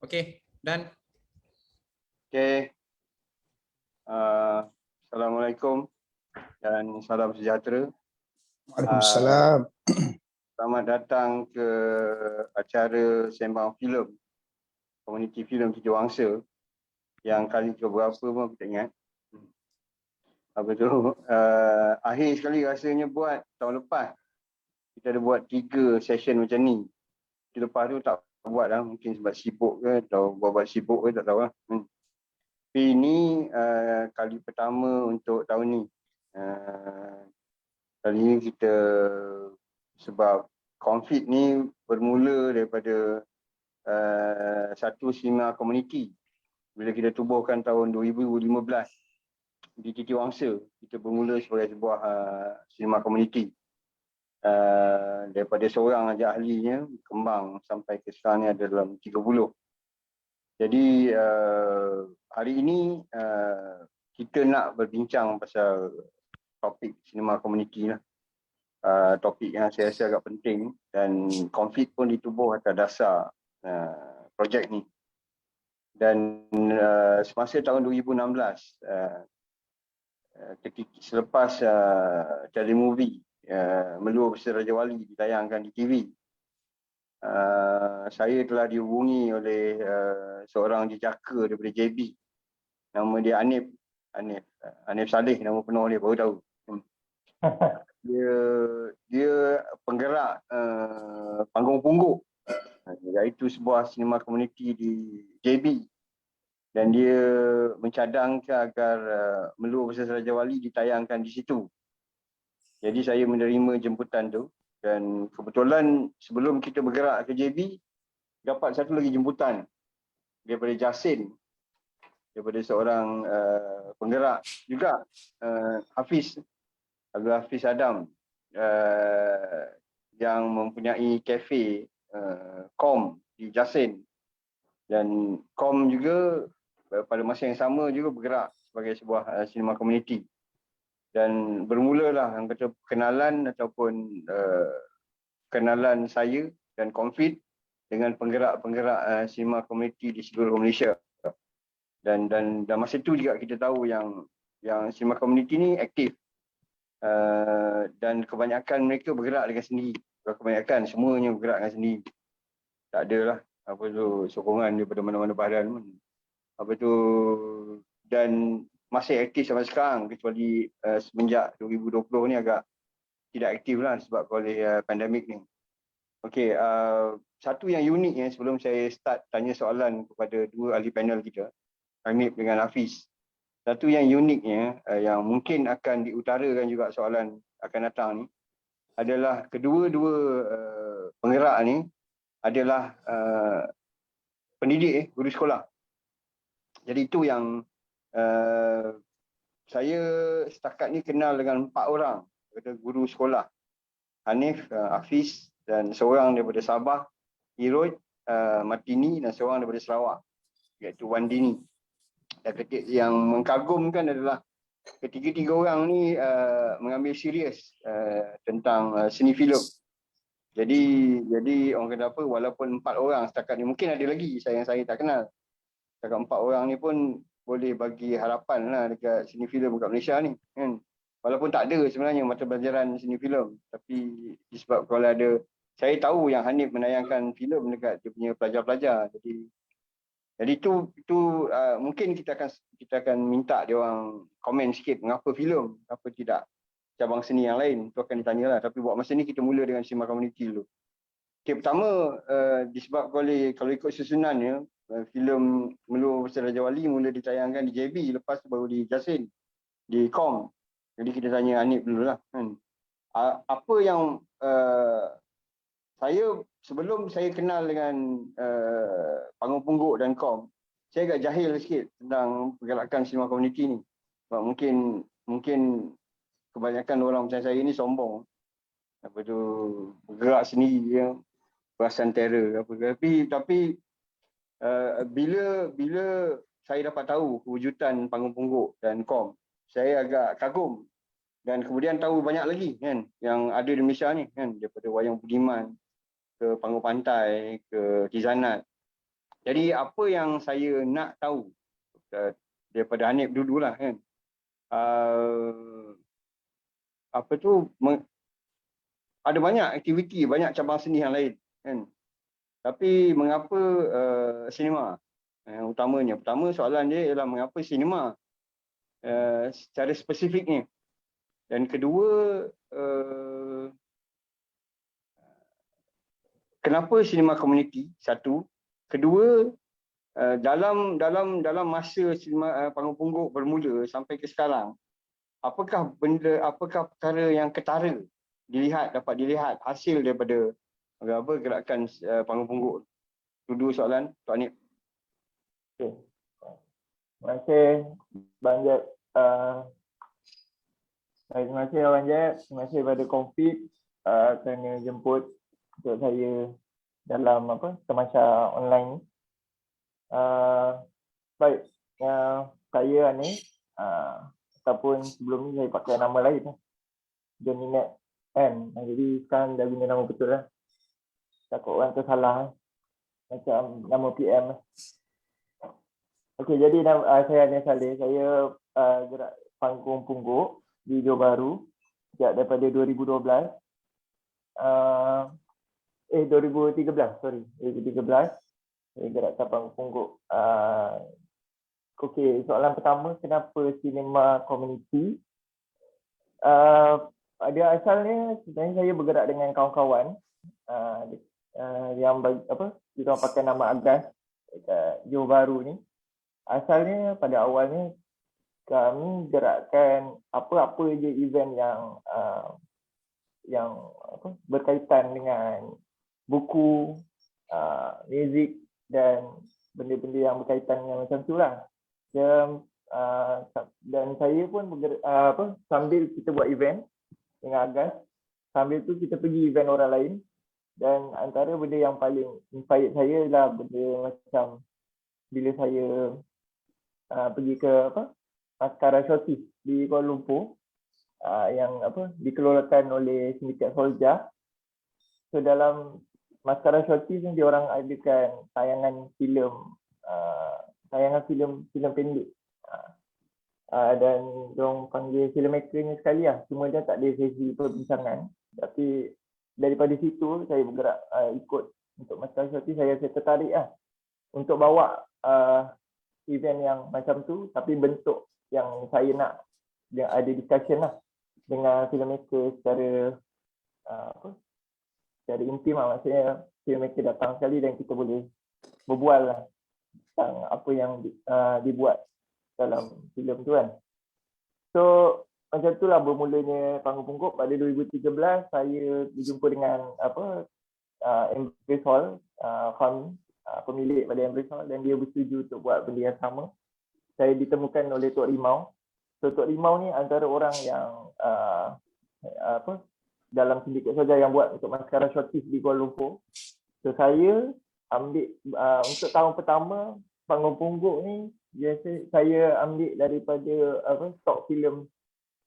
Okey, dan Okey. Assalamualaikum dan salam sejahtera. Waalaikumsalam. Selamat datang ke acara Sembang Filem, Komuniti Filem Tujuh Wangsa yang kali ke-berapa pun aku tak ingat. Apa tu, akhir sekali rasanya buat tahun lepas. Kita ada buat 3 session macam ni. Lepas tu tak buat lah, mungkin sebab sibuk ke atau buat sibuk ke tak tahu lah. Tapi ini kali pertama untuk tahun ni. Kali ini kita sebab COVID ni bermula daripada satu sinema komuniti. Bila kita tubuhkan tahun 2015 di Titi Wangsa, kita bermula sebagai sebuah sinema komuniti. Daripada seorang aja ahlinya, kembang sampai ke sekarang ni ada dalam 30. Jadi hari ini kita nak berbincang pasal topik sinema komuniti lah. Topik yang saya rasa agak penting dan konflik pun ditubuh atas dasar projek ni. Dan semasa tahun 2016, selepas telemovie Melua Bersih Raja Wali ditayangkan di TV, saya telah dihubungi oleh seorang jejaka daripada JB. Nama dia Hanif Saleh, nama penuh dia, baru tahu. Dia penggerak panggung pungguk, iaitu sebuah sinema komuniti di JB, dan dia mencadangkan agar Melua Bersih Raja Wali ditayangkan di situ. Jadi saya menerima jemputan tu, dan kebetulan sebelum kita bergerak ke JB, dapat satu lagi jemputan daripada Jasin, daripada seorang penggerak juga, Hafiz Adam, yang mempunyai kafe KOM di Jasin. Dan KOM juga pada masa yang sama juga bergerak sebagai sebuah sinema komuniti. Dan bermulalah yang kata kenalan ataupun kenalan saya dan konflik dengan penggerak-penggerak sinema komuniti di seluruh Malaysia. Dan masa itu juga kita tahu yang sinema komuniti ni aktif. Dan kebanyakan mereka bergerak dengan sendiri. Kebanyakan semuanya bergerak dengan sendiri. Tak adalah apa tu sokongan daripada mana-mana badan pun. Apa tu, dan masih aktif sampai sekarang, kecuali semenjak 2020 ni agak tidak aktif lah sebab oleh pandemik ni. Okey, satu yang unik sebelum saya start tanya soalan kepada dua ahli panel kita, Hanif dengan Hafiz. Satu yang uniknya yang mungkin akan diutarakan juga soalan akan datang ni adalah kedua-dua penggerak ni adalah pendidik, guru sekolah. Jadi itu yang saya setakat ni kenal dengan 4 orang, kata guru sekolah. Hanif, Hafiz dan seorang daripada Sabah, Iroj, Martini, dan seorang daripada Sarawak, iaitu Wandini. Dan yang mengkagumkan adalah ketiga-tiga orang ni mengambil serius tentang seni filem. Jadi orang kata apa, walaupun 4 orang setakat ni, mungkin ada lagi yang saya tak kenal. Setakat 4 orang ni pun boleh bagi harapan lah dekat seni filem kat Malaysia ni, kan. Walaupun tak ada sebenarnya mata pelajaran seni filem, tapi disebab kalau ada, saya tahu yang Hanif menayangkan filem dekat dia punya pelajar-pelajar. Jadi itu mungkin kita akan minta dia orang komen sikit mengapa filem, apa tidak cabang seni yang lain, itu akan ditanyalah. Tapi buat masa ni kita mula dengan sinema komuniti dulu. Okay, pertama disebabkan oleh, kalau ikut susunannya, filem Melua Bersih Raja Wali mula ditayangkan di JB, lepas tu baru di Jasin, di KOM. Jadi kita tanya Hanif dulu lah, kan. Apa yang saya, sebelum saya kenal dengan panggung pungguk dan KOM, saya agak jahil sikit tentang pergerakan sinema komuniti ni. Sebab mungkin kebanyakan orang macam saya ni sombong. Apa tu, bergerak sendiri, ya, perasan terror apa. Tapi bila saya dapat tahu kewujudan panggung pungguk dan KOM, saya agak kagum. Dan kemudian tahu banyak lagi, kan, yang ada di Malaysia ni, kan, daripada Wayang Budiman ke Panggung Pantai ke Tizanat. Jadi apa yang saya nak tahu daripada Hanif dululah kan. Apa tu, ada banyak aktiviti, banyak cabang seni yang lain kan. Tapi mengapa sinema? Utamanya, pertama soalan dia ialah mengapa sinema secara spesifiknya. Dan kedua, kenapa sinema komuniti? Satu. Kedua, dalam masa sinema Panggung Pungguk bermula sampai ke sekarang, apakah perkara yang ketara dapat dilihat hasil daripada gerakan Panggung Pungguk? Itu dua soalan, Tok Hanif. Okay. Terima kasih Bang Jeb. Terima kasih Abang Jeb. Terima kasih kepada Konfit kerana jemput untuk saya dalam tamasya online ni. Baik, saya ni ataupun sebelum ni saya pakai nama lain, Johnny Net N. Jadi sekarang dah guna nama betul lah. Takut orang tersalah macam nama PM. Okey, jadi saya Anies Saleh. Saya gerak Panggung Pungguk di Johor Bahru sejak daripada 2012. 2013, sorry. 2013. Saya gerakkan Panggung Pungguk. Okey, soalan pertama, kenapa sinema komuniti? Pada asalnya sebenarnya saya bergerak dengan kawan-kawan yang kita pakai nama Agas dekat Johor Bahru ni. Asalnya pada awalnya kami gerakkan apa-apa je event yang berkaitan dengan buku, muzik dan benda-benda yang berkaitan dengan macam tu lah. Dan saya pun sambil kita buat event dengan Agas, sambil tu kita pergi event orang lain. Dan antara benda yang paling inspire saya adalah benda macam bila saya pergi ke Maskara Shorties di Kuala Lumpur yang dikeluarkan oleh Sindikat Solja. So dalam Maskara Shorties ni diorang adakan tayangan filem pendek. Dan diorang panggil filmmaker-nya sekali lah. Cuma dia tak ada sesi perbincangan. Tapi daripada situ saya bergerak ikut untuk Maskara Shorties. Saya tertarik lah untuk bawa event yang macam tu, tapi bentuk yang saya nak dia ada discussion lah dengan filmmaker secara secara intim lah. Maksudnya filmmaker datang sekali dan kita boleh berbual lah tentang apa yang dibuat dalam filem tu kan. So macam itulah bermulanya Panggung Pungguk. Pada 2013 saya berjumpa dengan Embrace Hall, Fahmi, pemilik pada Embrace Hall, dan dia bersetuju untuk buat benda yang sama. Saya ditemukan oleh Tok Rimau. So Tok Rimau ni antara orang yang dalam sindiket saja yang buat untuk Maskara Shorties di Kuala Lumpur. So saya ambil untuk tahun pertama Panggung Pungguk ni, biasa saya ambil daripada stok filem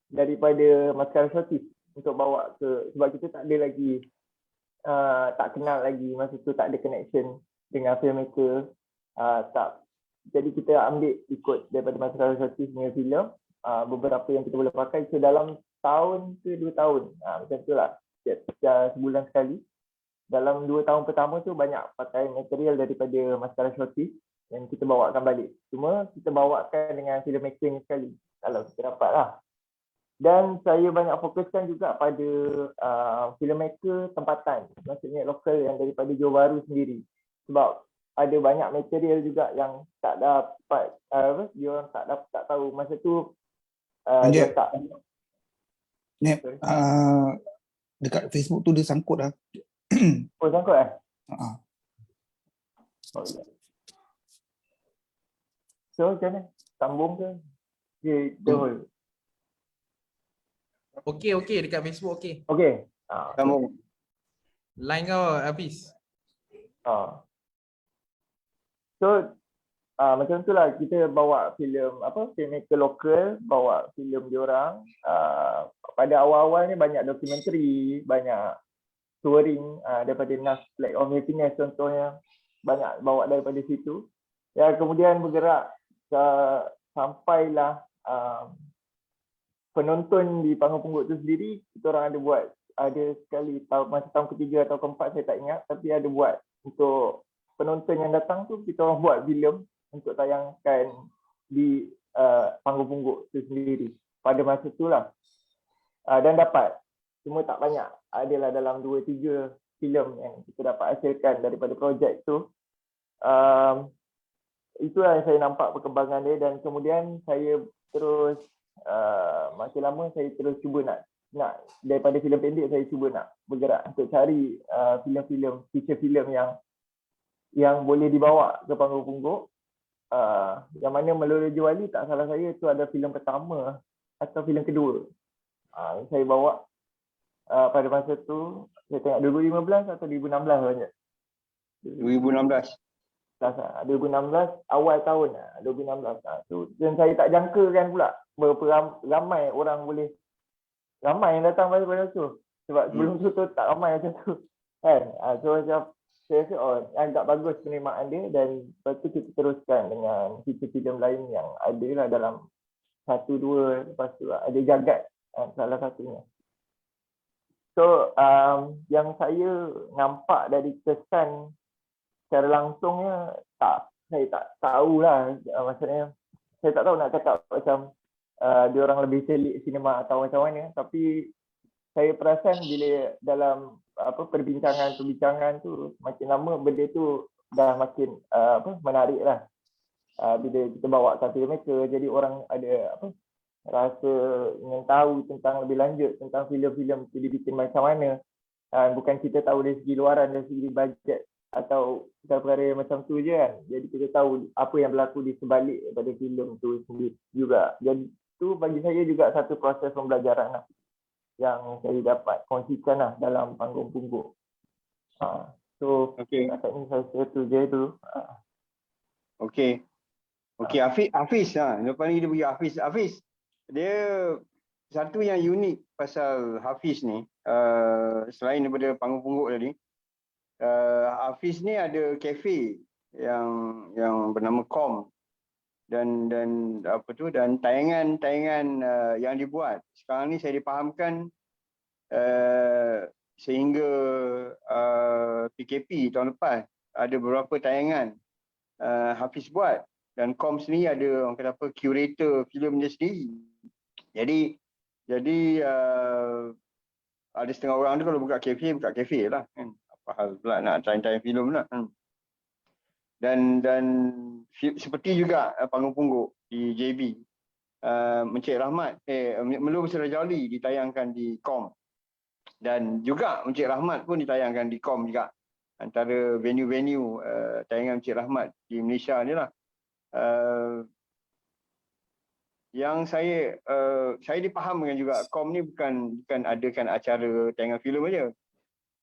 daripada Maskara Shorties untuk bawa ke, sebab kita tak ada lagi tak kenal lagi masa tu, tak ada connection dengan filmmaker, jadi kita ambil ikut daripada Maskara Shorties punya filem, beberapa yang kita boleh pakai. So dalam tahun ke 2 tahun macam tu lah, setiap sebulan sekali. Dalam 2 tahun pertama tu banyak pakai material daripada Maskara Shorties yang kita bawakan balik. Cuma kita bawakan dengan filmmaker ni sekali kalau kita dapat lah. Dan saya banyak fokuskan juga pada filmmaker tempatan, maksudnya lokal yang daripada Johor Bahru sendiri. Sebab ada banyak material juga yang tak dapat, dia orang tak tahu masa tu. Dia tak. Nep, dekat Facebook tu dia sangkut lah. Oh, sangkut eh? So macam mana? Sambung ke? Okey dekat Facebook okey. Okey. Sambung. Line kau habis. So macam tu lah, kita bawa filem filmmaker lokal, bawa filem diorang. Pada awal-awal ni banyak dokumentari, banyak touring daripada Nas Flag of Happiness contohnya, banyak bawa daripada situ. Ya, kemudian bergerak sampailah penonton di Panggung Pungguk tu sendiri. Kita orang ada sekali masa tahun ketiga atau keempat saya tak ingat, tapi ada buat untuk penonton yang datang tu, kita orang buat filem untuk tayangkan di Panggung Pungguk tu sendiri pada masa tu lah. Dan dapat, cuma tak banyak, adalah dalam 2-3 filem yang kita dapat hasilkan daripada projek tu. Itulah yang saya nampak perkembangan dia, dan kemudian saya terus makin lama saya terus cuba nak daripada filem pendek saya cuba nak bergerak untuk cari filem-filem, feature filem yang boleh dibawa ke Panggung Pungguk. Yang mana Melodi Wali tak salah saya itu ada filem pertama atau filem kedua saya bawa pada masa tu. Saya tengok 2015 atau 2016 banyak. 2016. 2016 awal tahun 2016 tu, dan saya tak jangkakan pula berapa ramai orang boleh ramai yang datang pada tu, sebab sebelum tu tak ramai macam tu kan. So macam saya rasa agak bagus penerimaan dia, dan lepas tu kita teruskan dengan filem lain yang ada lah dalam 1-2, lepas tu ada Jagat salah satunya. So yang saya nampak dari kesan secara langsungnya saya tak tahulah, maksudnya saya tak tahu nak cakap macam dia orang lebih selit sinema atau macam mana, tapi saya perasan bila dalam perbincangan tu makin lama benda tu dah makin menarik lah. Bila kita bawakan filmmaker, jadi orang ada rasa ingin tahu tentang lebih lanjut tentang filem-filem tu dibikin macam mana. Bukan kita tahu dari segi luaran, dari segi bajet atau perkara macam tu je kan. Jadi kita tahu apa yang berlaku di sebalik daripada filem tu sendiri juga. Jadi tu bagi saya juga satu proses pembelajaran lah yang saya dapat kongsikan lah dalam Panggung Pungguk. So katanya saya tu je tu. Okey, Hafiz lepas ni kita pergi Hafiz. Dia satu yang unik pasal Hafiz ni, selain daripada Panggung Pungguk tadi, Hafiz ni ada kafe yang bernama Com, dan tayangan yang dibuat sekarang ni saya dipahamkan sehingga PKP tahun lepas ada beberapa tayangan Hafiz buat, dan Com sendiri ada orang kata apa, curator filem dia sendiri. Jadi ada setengah orang tu kalau buka kafe lah kan. Apa hal pula nak tayang filem lah kan. Dan seperti juga Panggung Pungguk di JB, Encik Rahmat Melu Bersih Raja Wali ditayangkan di Com, dan juga Encik Rahmat pun ditayangkan di Com juga, antara venue-venue tayangan Encik Rahmat di Malaysia ni lah. Yang saya dipahamkan juga Com ni bukan adakan acara tayangan filem aja,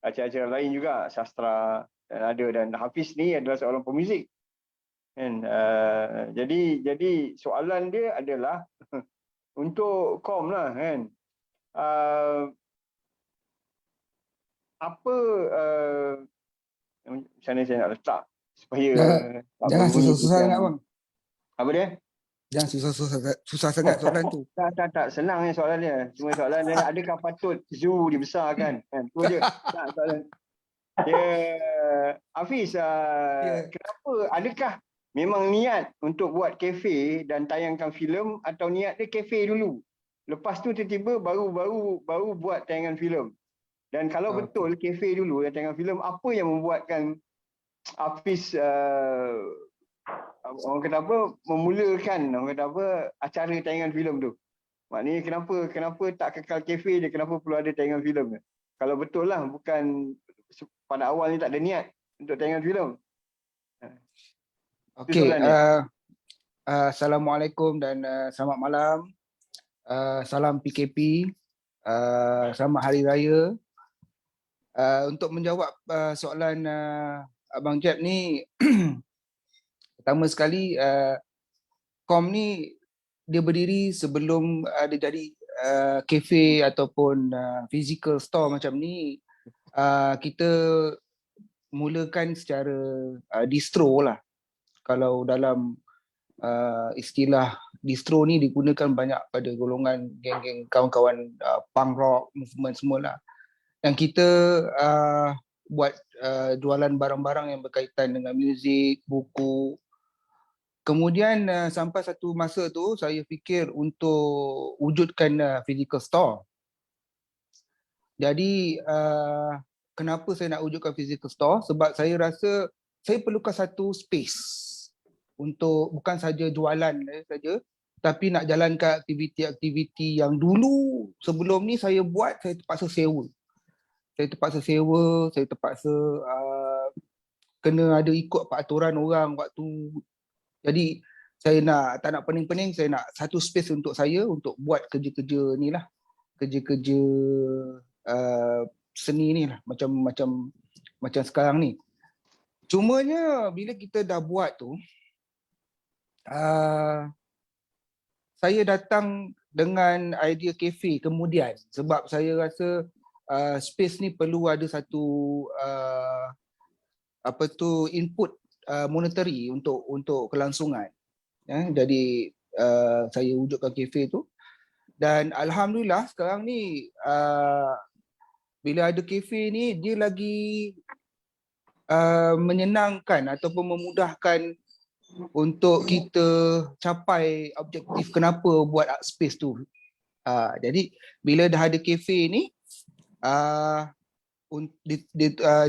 acara-acara lain juga, sastra dan Hafiz ni adalah seorang pemuzik kan. Jadi soalan dia adalah untuk Com lah kan, apa macam mana saya nak letak supaya jangan susah-susah sangat bang. Apa dia? Jangan susah sangat soalan tu. Tak senang ni soalan dia. Cuma soalan dia, adakah patut zoo dibesarkan? Tu je. Tak soalan. Hafiz, kenapa? Adakah memang niat untuk buat kafe dan tayangkan filem, atau niat dia kafe dulu? Lepas tu tiba-tiba baru buat tayangan filem. Dan kalau betul kafe dulu dan tayangan filem, apa yang membuatkan Hafiz orang kata apa, memulakan orang kata apa, acara tayangan filem tu? Maknanya kenapa tak kekal kafe je, kenapa perlu ada tayangan filem? Kalau betul lah bukan pada awal ni tak ada niat untuk tayangan filem. Okey, Assalamualaikum dan selamat malam. Salam PKP. Selamat Hari Raya. Untuk menjawab soalan Abang Jeb ni, pertama sekali Com ni dia berdiri sebelum dia jadi kafe ataupun physical store macam ni. Kita mulakan secara distro lah. Kalau dalam istilah distro ni digunakan banyak pada golongan geng-geng kawan-kawan punk rock movement semualah. Yang kita buat jualan barang-barang yang berkaitan dengan muzik, buku. Kemudian sampai satu masa tu saya fikir untuk wujudkan physical store. Jadi kenapa saya nak wujudkan physical store? Sebab saya rasa saya perlukan satu space untuk bukan saja jualan saja, tapi nak jalankan aktiviti-aktiviti yang dulu sebelum ni saya buat, saya terpaksa sewa. Saya terpaksa kena ada ikut peraturan orang waktu. Jadi saya tak nak pening-pening, saya nak satu space untuk saya untuk buat kerja-kerja ni lah. Kerja-kerja seni ni lah, macam sekarang ni. Cumanya bila kita dah buat tu, saya datang dengan idea kafe kemudian, sebab saya rasa space ni perlu ada satu input monetary untuk kelangsungan. Jadi saya wujudkan kafe tu, dan alhamdulillah sekarang ni bila ada kafe ni, dia lagi menyenangkan ataupun memudahkan untuk kita capai objektif kenapa buat art space tu. Jadi bila dah ada kafe ni,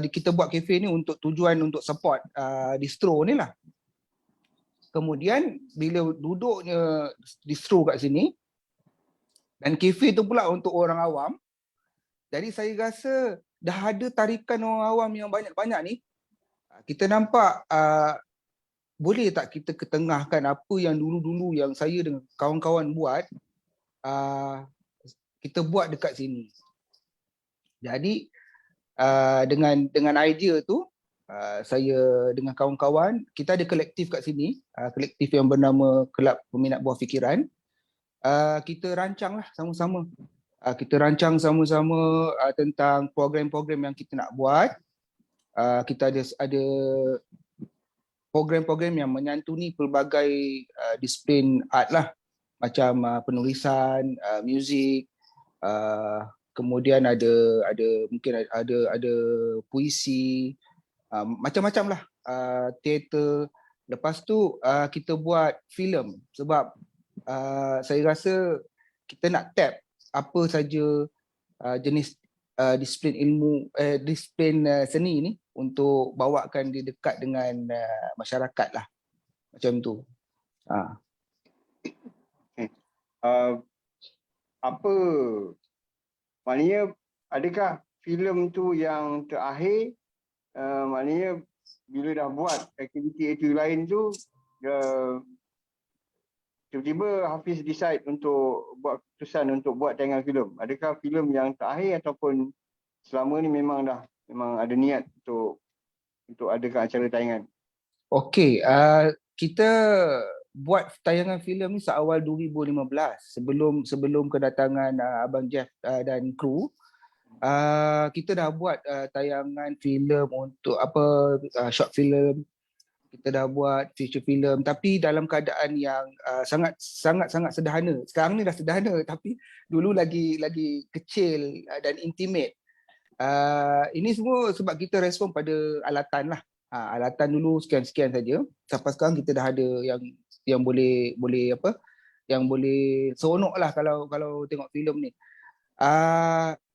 kita buat kafe ni untuk tujuan untuk support distro ni lah. Kemudian bila duduknya distro kat sini dan kafe tu pula untuk orang awam, jadi saya rasa dah ada tarikan orang awam yang banyak-banyak ni. Kita nampak boleh tak kita ketengahkan apa yang dulu-dulu yang saya dengan kawan-kawan buat, kita buat dekat sini. Jadi dengan idea tu, saya dengan kawan-kawan, kita ada kolektif kat sini, kolektif yang bernama Kelab Peminat Buah Fikiran. Kita rancang lah sama-sama. Kita rancang sama-sama tentang program-program yang kita nak buat. Kita ada program-program yang menyantuni pelbagai disiplin art lah, macam penulisan, muzik, kemudian ada mungkin ada puisi, macam-macam lah, teater. Lepas tu kita buat filem, sebab saya rasa kita nak tap apa saja jenis disiplin ilmu, disiplin seni ni untuk bawakan dia dekat dengan masyarakat lah, macam tu. Apa maknanya, adakah filem tu yang terakhir, maknanya bila dah buat aktiviti lain tu, tiba-tiba Hafiz decide untuk buat keputusan untuk buat tayangan filem? Adakah filem yang terakhir ataupun selama ni memang ada niat untuk adakan acara tayangan? Okey, kita buat tayangan filem ni seawal 2015, sebelum kedatangan Abang Jeff dan kru. Kita dah buat tayangan filem untuk short film. Kita dah buat feature film, tapi dalam keadaan yang sangat sederhana. Sekarang ni dah sederhana, tapi dulu lagi kecil dan intimate. Ini semua sebab kita respon pada alatan lah. Alatan dulu sekian-sekian saja. Sampai sekarang kita dah ada yang boleh yang boleh seronok lah kalau tengok filem ni.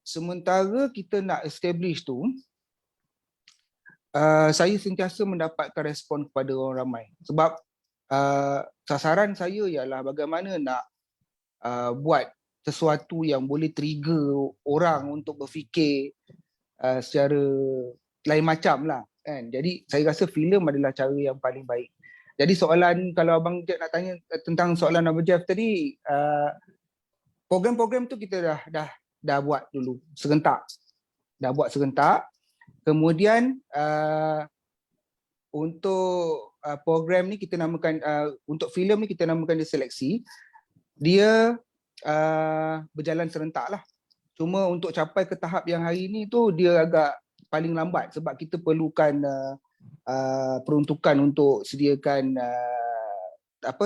Sementara kita nak establish tu, saya sentiasa mendapatkan respon kepada orang ramai. Sebab sasaran saya ialah bagaimana nak buat sesuatu yang boleh trigger orang untuk berfikir secara lain macam lah, kan. Jadi saya rasa filem adalah cara yang paling baik. Jadi soalan, kalau Abang Jeff nak tanya tentang soalan Abang Jeff tadi, program-program tu kita dah buat dulu serentak. Kemudian untuk program ni kita namakan, untuk filem ni kita namakan dia seleksi. Dia berjalan serentak lah. Cuma untuk capai ke tahap yang hari ni tu dia agak paling lambat sebab kita perlukan peruntukan untuk sediakan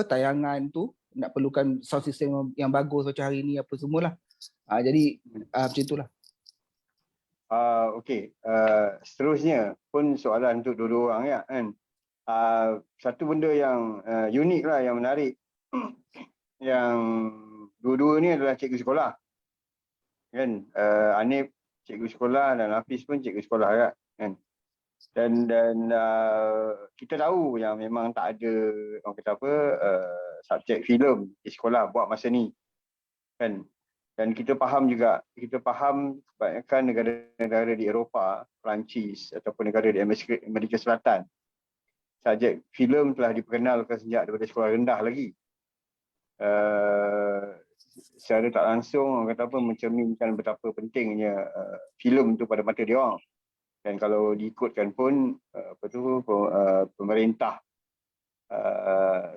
tayangan tu, nak perlukan sound system yang bagus macam hari ni apa semualah. Jadi macam itulah. Okey. Seterusnya pun soalan untuk dua-dua orang ya kan. Satu benda yang unik lah, yang menarik yang dua-dua ni adalah cikgu sekolah kan. Hanif cikgu sekolah dan Hafiz pun cikgu sekolah kan. Dan kita tahu yang memang tak ada orang kata apa subjek filem di sekolah buat masa ni kan. Dan kita faham juga, kebanyakan negara-negara di Eropah, Perancis ataupun negara di Amerika Selatan, subjek filem telah diperkenalkan sejak daripada sekolah rendah lagi. Secara tak langsung orang kata apa mencerminkan betapa pentingnya filem itu pada mata dia orang. Dan kalau diikutkan pun pemerintah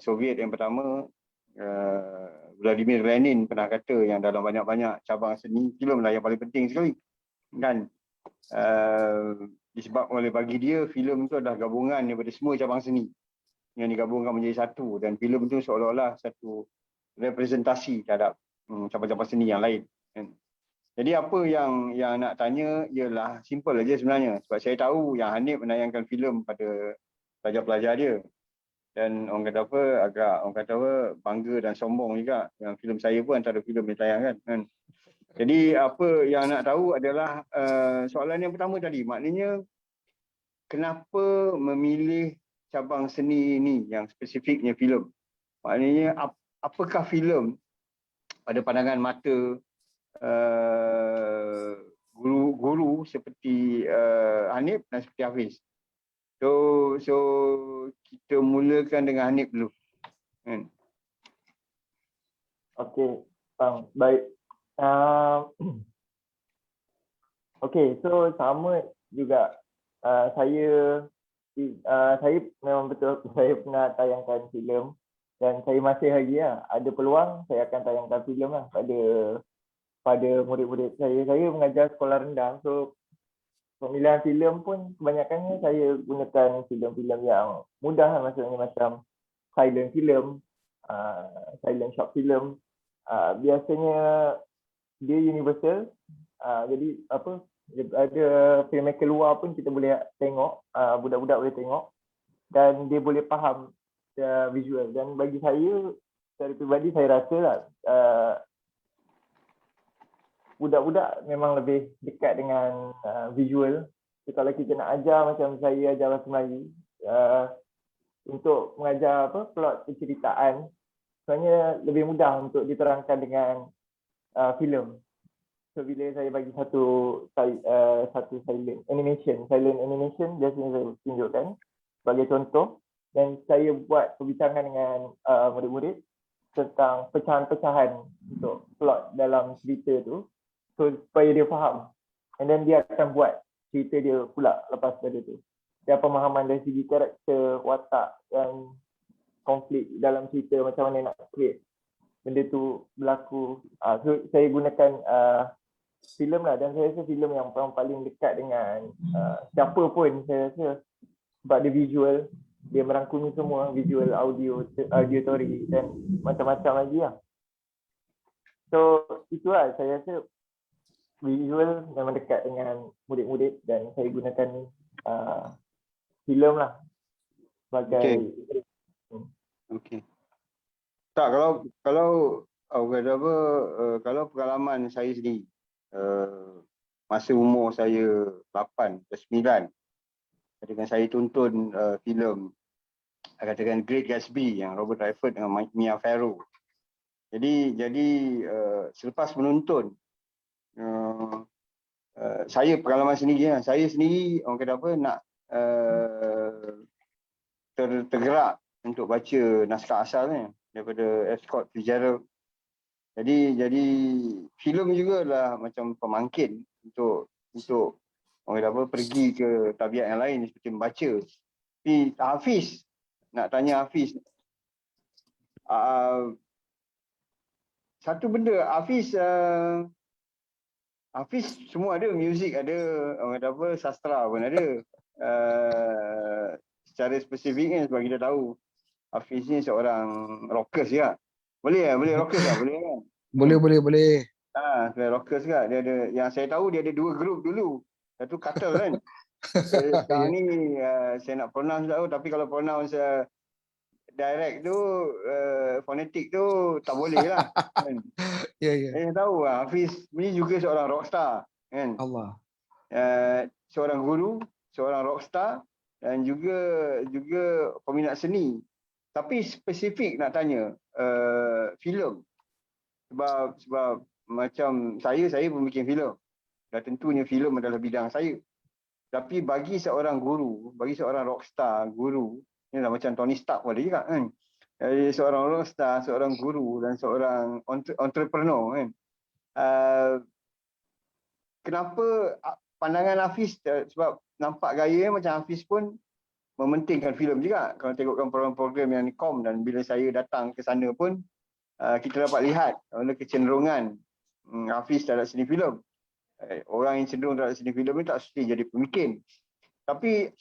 Soviet yang pertama, Vladimir Lenin pernah kata yang dalam banyak-banyak cabang seni, filem lah yang paling penting sekali kan. Disebabkan oleh bagi dia filem itu adalah gabungan daripada semua cabang seni yang digabungkan menjadi satu, dan filem itu seolah-olah satu representasi terhadap cabang-cabang seni yang lain kan. Jadi apa yang nak tanya ialah simple aja sebenarnya, sebab saya tahu yang Hanif menayangkan filem pada pelajar-pelajar dia. Dan orang kata apa, agak orang kata apa, bangga dan sombong juga yang filem saya pun antara filem yang tayangkan kan. Jadi apa yang nak tahu adalah soalan yang pertama tadi, maknanya kenapa memilih cabang seni ini yang spesifiknya filem? Maknanya apakah filem pada pandangan mata guru-guru seperti Hanif dan seperti Hafiz? So kita mulakan dengan Hanif dulu. Kan? Okey, baik. Okey, so sama juga saya memang betul saya pernah tayangkan filem, dan saya masih lagi ada peluang saya akan tayangkan filem lah pada murid-murid saya. Saya mengajar sekolah rendah, so pemilihan filem pun kebanyakannya saya gunakan filem-filem yang mudah lah, maksudnya macam silent film, silent short film. Biasanya dia universal, jadi apa, ada filmmaker luar pun kita boleh tengok, budak-budak boleh tengok dan dia boleh faham visual. Dan bagi saya secara peribadi, saya rasa lah budak-budak memang lebih dekat dengan visual. So, kalau kita nak ajar macam saya ajar bahasa Melayu, untuk mengajar plot penceritaan, sebenarnya lebih mudah untuk diterangkan dengan filem. So bila saya bagi satu silent animation biasanya saya tunjukkan sebagai contoh, dan saya buat perbincangan dengan murid-murid tentang pecahan-pecahan untuk plot dalam cerita tu, so supaya dia faham, and then dia akan buat cerita dia pula lepas dari tu. Dia pemahaman dari segi karakter, watak dan konflik dalam cerita, macam mana nak create benda tu berlaku. So saya gunakan filem lah, dan saya rasa filem yang paling dekat dengan siapa pun saya rasa, sebab dia visual, dia merangkumi semua, visual, audio, auditory dan macam-macam lagi lah. So itulah, saya rasa visual memang dekat dengan murid-murid, dan saya gunakan filem lah sebagai Okey. Tak, kalau kata apa, kalau pengalaman saya sendiri, masa umur saya 8 ke 9, ketika saya tonton filem katakan Great Gatsby yang Robert Redford dengan Mia Farrow. Jadi selepas menonton, saya pengalaman sendiri, saya sendiri orang kata apa, nak tergerak untuk baca naskah asalnya daripada F. Scott Fitzgerald. Jadi filem juga adalah macam pemangkin untuk orang kata apa, pergi ke tabiat yang lain seperti membaca. Tapi Hafiz, nak tanya Hafiz, satu benda Hafiz Hafiz semua ada, muzik ada, orang kata apa, sastra pun ada. Secara spesifiknya sebab kita tahu Hafiz ni seorang rockers juga. Boleh rockers tak? Boleh kan? Boleh. Sebagai rockers juga. Dia ada, yang saya tahu dia ada 2 grup dulu. Satu Cartel kan. Sekarang ni saya nak pronounce tak tahu, tapi kalau pronounce direct tu, fonetik tu tak boleh lah. Kan? Ya. Saya tahu Hafiz ni juga seorang rockstar. Kan? Allah. Seorang guru, seorang rockstar dan juga peminat seni. Tapi spesifik nak tanya filem. Sebab macam saya pun bikin filem. Dan tentunya filem adalah bidang saya. Tapi bagi seorang guru, bagi seorang rockstar, guru, ni lah macam Tony Stark pun ada juga kan. Jadi seorang rockstar, seorang guru dan seorang entrepreneur kan. Kenapa pandangan Hafiz, sebab nampak gaya macam Hafiz pun mementingkan filem juga. Kalau tengokkan program-program yang Nikom, dan bila saya datang ke sana pun kita dapat lihat kecenderungan Hafiz terhadap seni filem. Orang yang cenderung terhadap seni filem ni tak mesti jadi pembikin. Tapi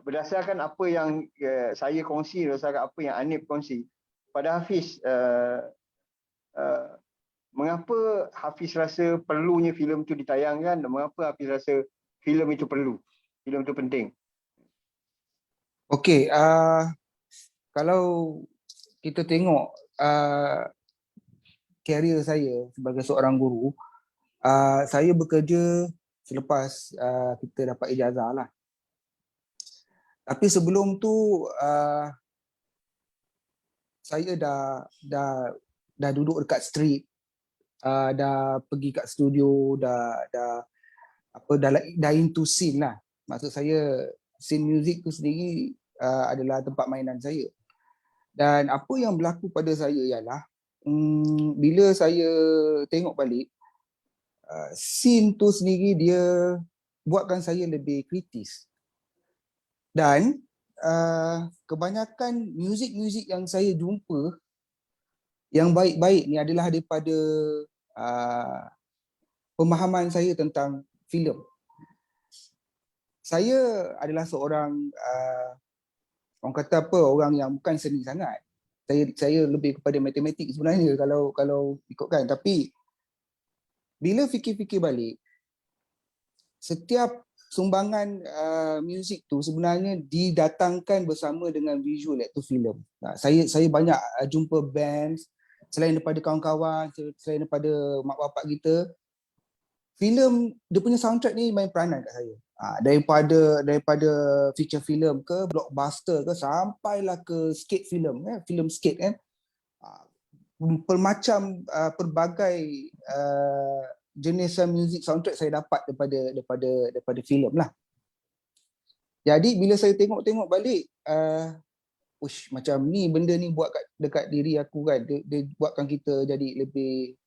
berdasarkan apa yang saya kongsi, berdasarkan apa yang Anip kongsi, pada Hafiz, mengapa Hafiz rasa perlunya filem itu ditayangkan dan mengapa Hafiz rasa filem itu perlu, filem itu penting? Okey, kalau kita tengok karier saya sebagai seorang guru, saya bekerja selepas kita dapat ijazah lah. Tapi sebelum tu saya dah duduk dekat street, dah pergi kat studio, dah into scene lah. Maksud saya scene music tu sendiri adalah tempat mainan saya. Dan apa yang berlaku pada saya ialah bila saya tengok balik, scene tu sendiri dia buatkan saya lebih kritis. Dan kebanyakan muzik-muzik yang saya jumpa yang baik-baik ni adalah daripada pemahaman saya tentang filem. Saya adalah seorang orang kata apa, orang yang bukan seni sangat. Saya lebih kepada matematik sebenarnya kalau ikutkan. Tapi bila fikir-fikir balik, setiap sumbangan muzik tu sebenarnya didatangkan bersama dengan visual, iaitu filem. Saya banyak jumpa bands selain daripada kawan-kawan, selain daripada mak bapak kita. Filem, dia punya soundtrack ni main peranan kat saya. Daripada feature film ke blockbuster ke sampailah ke skate film, filem skate kan. Pelbagai jenis music soundtrack saya dapat daripada filem lah. Jadi bila saya tengok balik, macam ni benda ni buat dekat diri aku kan, dia buatkan kita jadi lebih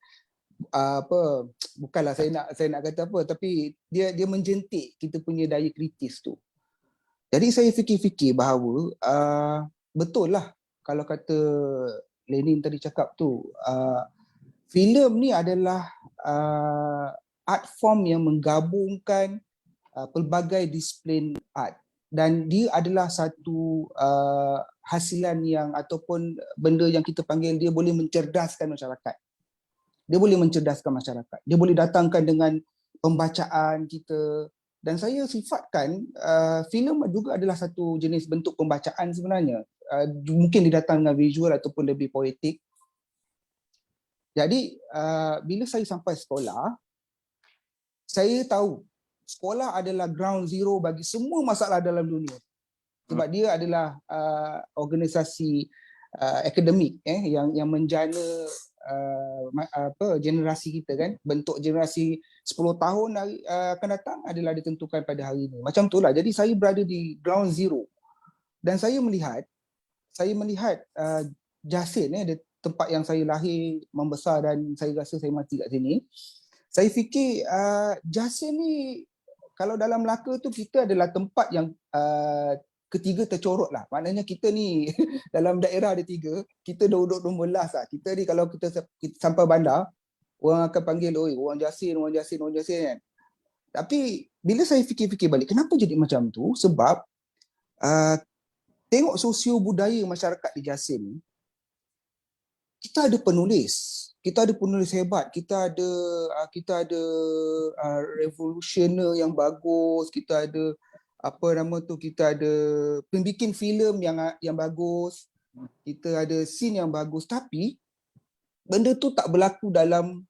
bukanlah saya nak kata apa, tapi dia menjentik kita punya daya kritis tu. Jadi saya fikir-fikir bahawa betul lah kalau kata Lenin tadi cakap tu, filem ni adalah art form yang menggabungkan pelbagai disiplin art, dan dia adalah satu hasilan yang ataupun benda yang kita panggil dia boleh mencerdaskan masyarakat. Dia boleh mencerdaskan masyarakat. Dia boleh datangkan dengan pembacaan kita. Dan saya sifatkan filem juga adalah satu jenis bentuk pembacaan sebenarnya. Mungkin didatang dengan visual ataupun lebih poetik. Jadi bila saya sampai sekolah, saya tahu sekolah adalah ground zero bagi semua masalah dalam dunia. Sebab dia adalah organisasi akademik yang menjana generasi kita kan. Bentuk generasi 10 tahun akan datang adalah ditentukan pada hari ini. Macam itulah. Jadi saya berada di ground zero. Dan saya melihat Jasin, di tempat yang saya lahir, membesar dan saya rasa saya mati kat sini. Saya fikir Jasin ni, kalau dalam Melaka tu kita adalah tempat yang ketiga tercorot lah. Maknanya kita ni dalam daerah ada 3, kita duduk nombor last lah. Kita ni kalau kita sampai bandar, Orang akan panggil, oi, orang Jasin kan. Tapi bila saya fikir-fikir balik, kenapa jadi macam tu? Sebab tengok sosio budaya masyarakat di Jasin ni, kita ada penulis hebat, kita ada revolusioner yang bagus, kita ada kita ada pembikin filem yang bagus, kita ada scene yang bagus, tapi benda tu tak berlaku dalam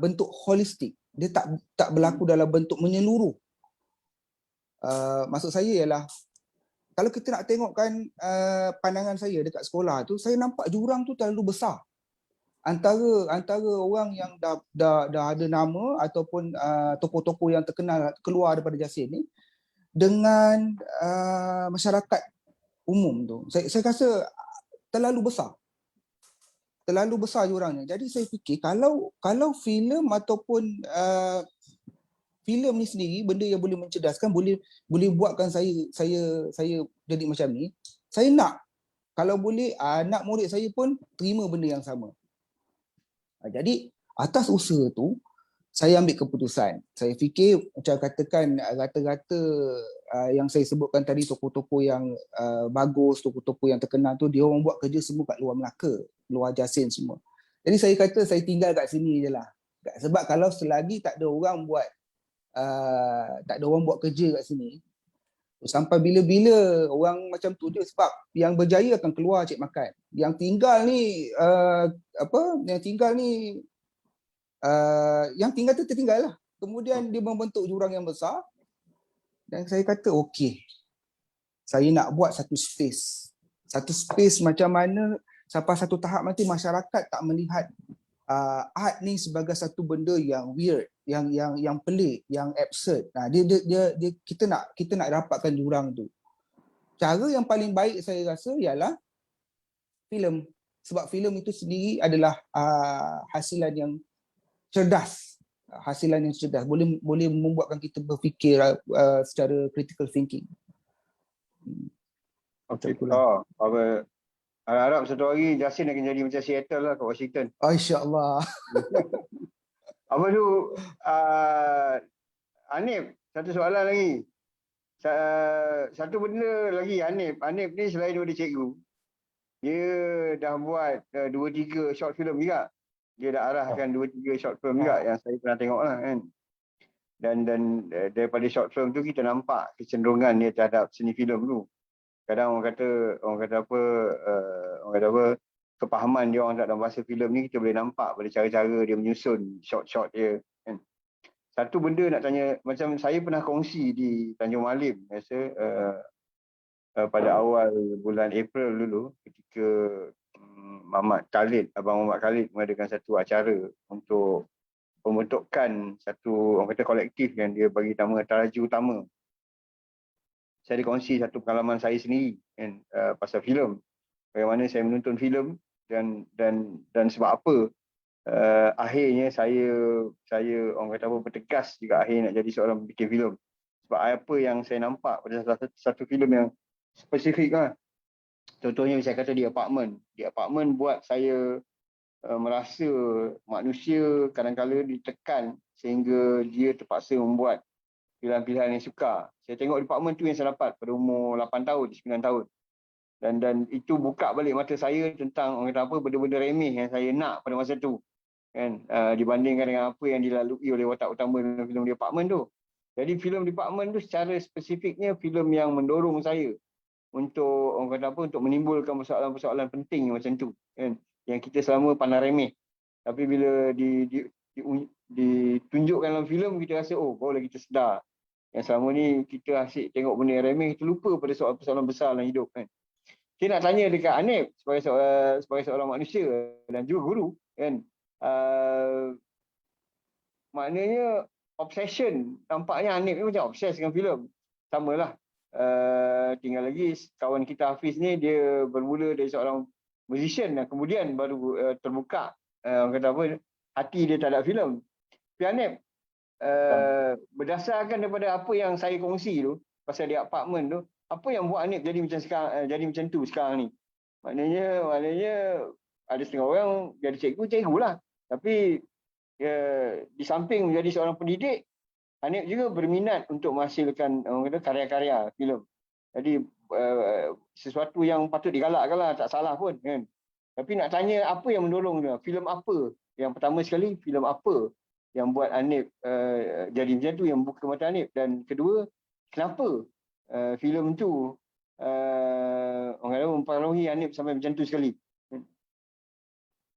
bentuk holistik. Dia tak berlaku dalam bentuk menyeluruh. Maksud saya ialah kalau kita nak tengokkan pandangan saya dekat sekolah tu, saya nampak jurang tu terlalu besar antara orang yang dah ada nama ataupun tokoh-tokoh yang terkenal keluar daripada Jasin ni dengan masyarakat umum tu. Saya rasa terlalu besar jurangnya. Jadi saya fikir kalau filem ataupun filem ni sendiri benda yang boleh mencerdaskan, boleh buatkan saya jadi macam ni. Saya nak, kalau boleh anak murid saya pun terima benda yang sama. Jadi atas usaha tu saya ambil keputusan. Saya fikir macam katakan rata-rata yang saya sebutkan tadi, tokoh-tokoh yang bagus, tokoh-tokoh yang terkenal tu, dia orang buat kerja semua kat luar Melaka, luar Jasin semua. Jadi saya kata saya tinggal kat sini je lah. Sebab kalau selagi tak ada orang buat kerja kat sini, sampai bila-bila orang macam tu dia, sebab yang berjaya akan keluar cek makan. Yang tinggal tu tertinggal lah. Kemudian dia membentuk jurang yang besar. Dan saya kata okey, saya nak buat satu space macam mana sampai satu tahap nanti masyarakat tak melihat art ni sebagai satu benda yang weird, yang pelik, yang absurd. Nah, kita nak dapatkan jurang tu. Cara yang paling baik saya rasa ialah filem. Sebab filem itu sendiri adalah hasilan yang cerdas. Boleh membuatkan kita berfikir secara critical thinking. Okey. Harap satu hari Jasin akan jadi macam Seattle lah kat Washington. InsyaAllah. Apa tu, Hanif, satu soalan lagi. Satu benda lagi, Hanif ni selain daripada cikgu, dia dah buat 2-3 short film juga. Dia dah arahkan 2-3 short film juga yang saya pernah tengok lah kan. Dan daripada short film tu kita nampak kecenderungan dia terhadap seni filem tu. Kadang orang kata apa, kepahaman dia orang dalam bahasa filem ni kita boleh nampak pada cara-cara dia menyusun shot-shot dia kan. Satu benda nak tanya, macam saya pernah kongsi di Tanjung Malim biasa pada awal bulan April dulu, ketika Abang Muhammad Khalid mengadakan satu acara untuk pembentukan satu orang kata kolektif yang dia bagi nama Taraju Utama. Saya ada kongsi satu pengalaman saya sendiri kan, pasal filem. Bagaimana saya menonton filem dan sebab apa akhirnya saya orang kata apa, bertegas juga akhirnya nak jadi seorang bikin filem. Sebab apa yang saya nampak pada satu filem yang spesifik lah. Contohnya saya kata di apartmen buat saya merasa manusia kadang-kadang ditekan sehingga dia terpaksa membuat pilihan-pilihan yang sukar. Saya tengok departmen tu yang saya dapat pada umur 8 tahun, 9 tahun. Dan itu buka balik mata saya tentang orang kata apa, benda-benda remeh yang saya nak pada masa tu. Kan? Dibandingkan dengan apa yang dilalui oleh watak utama dalam filem departmen tu. Jadi filem departmen tu secara spesifiknya filem yang mendorong saya untuk orang kata apa, untuk menimbulkan persoalan-persoalan penting macam tu. Kan? Yang kita selama pandang remeh. Tapi bila ditunjukkan dalam filem, kita rasa barulah kita sedar yang selama ni kita asyik tengok benda yang remeh, kita lupa pada soalan-persoalan besar dalam hidup kan. Saya nak tanya dekat Hanif sebagai seorang manusia dan juga guru kan, maknanya obsession, tampaknya Hanif ni macam obses dengan filem. Samalah, tinggal lagi kawan kita Hafiz ni, dia bermula dari seorang musician dan kemudian baru terbuka orang kata apa, hati dia terhadap filem. Tapi Hanif, berdasarkan daripada apa yang saya kongsi tu pasal di apartmen tu, apa yang buat Hanif jadi macam sekarang, jadi macam tu sekarang ni? Maknanya ada setengah orang jadi cikgu lah, tapi di samping menjadi seorang pendidik, Hanif juga berminat untuk menghasilkan karya-karya filem. Jadi sesuatu yang patut digalakkan lah, tak salah pun kan. Tapi nak tanya apa yang mendorong dia? Filem apa? Yang pertama sekali, filem apa yang buat Hanif jadi macam tu, yang buka mata Hanif? Dan kedua, kenapa filem tu orang kata mempengaruhi Hanif sampai macam tu sekali?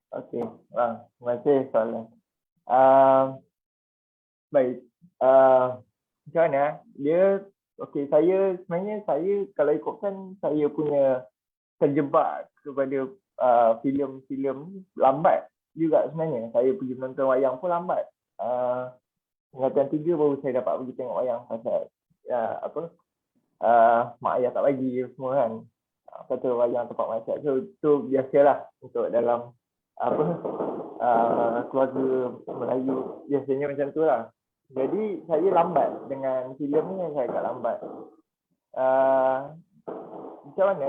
Okey, terima kasih soalan. Baik, macam mana? Dia, okey, sebenarnya saya kalau ikutkan saya punya terjebak kepada filem-filem lambat juga sebenarnya. Saya pergi menonton wayang pun lambat. Tingkatan 3 baru saya dapat pergi tengok wayang pasal mak ayah tak bagi semua kan. Kata wayang tempat masyarakat. So tu biasalah untuk dalam keluarga Melayu, biasanya macam tu lah. Jadi saya lambat dengan filem ni, saya agak lambat. Macam mana?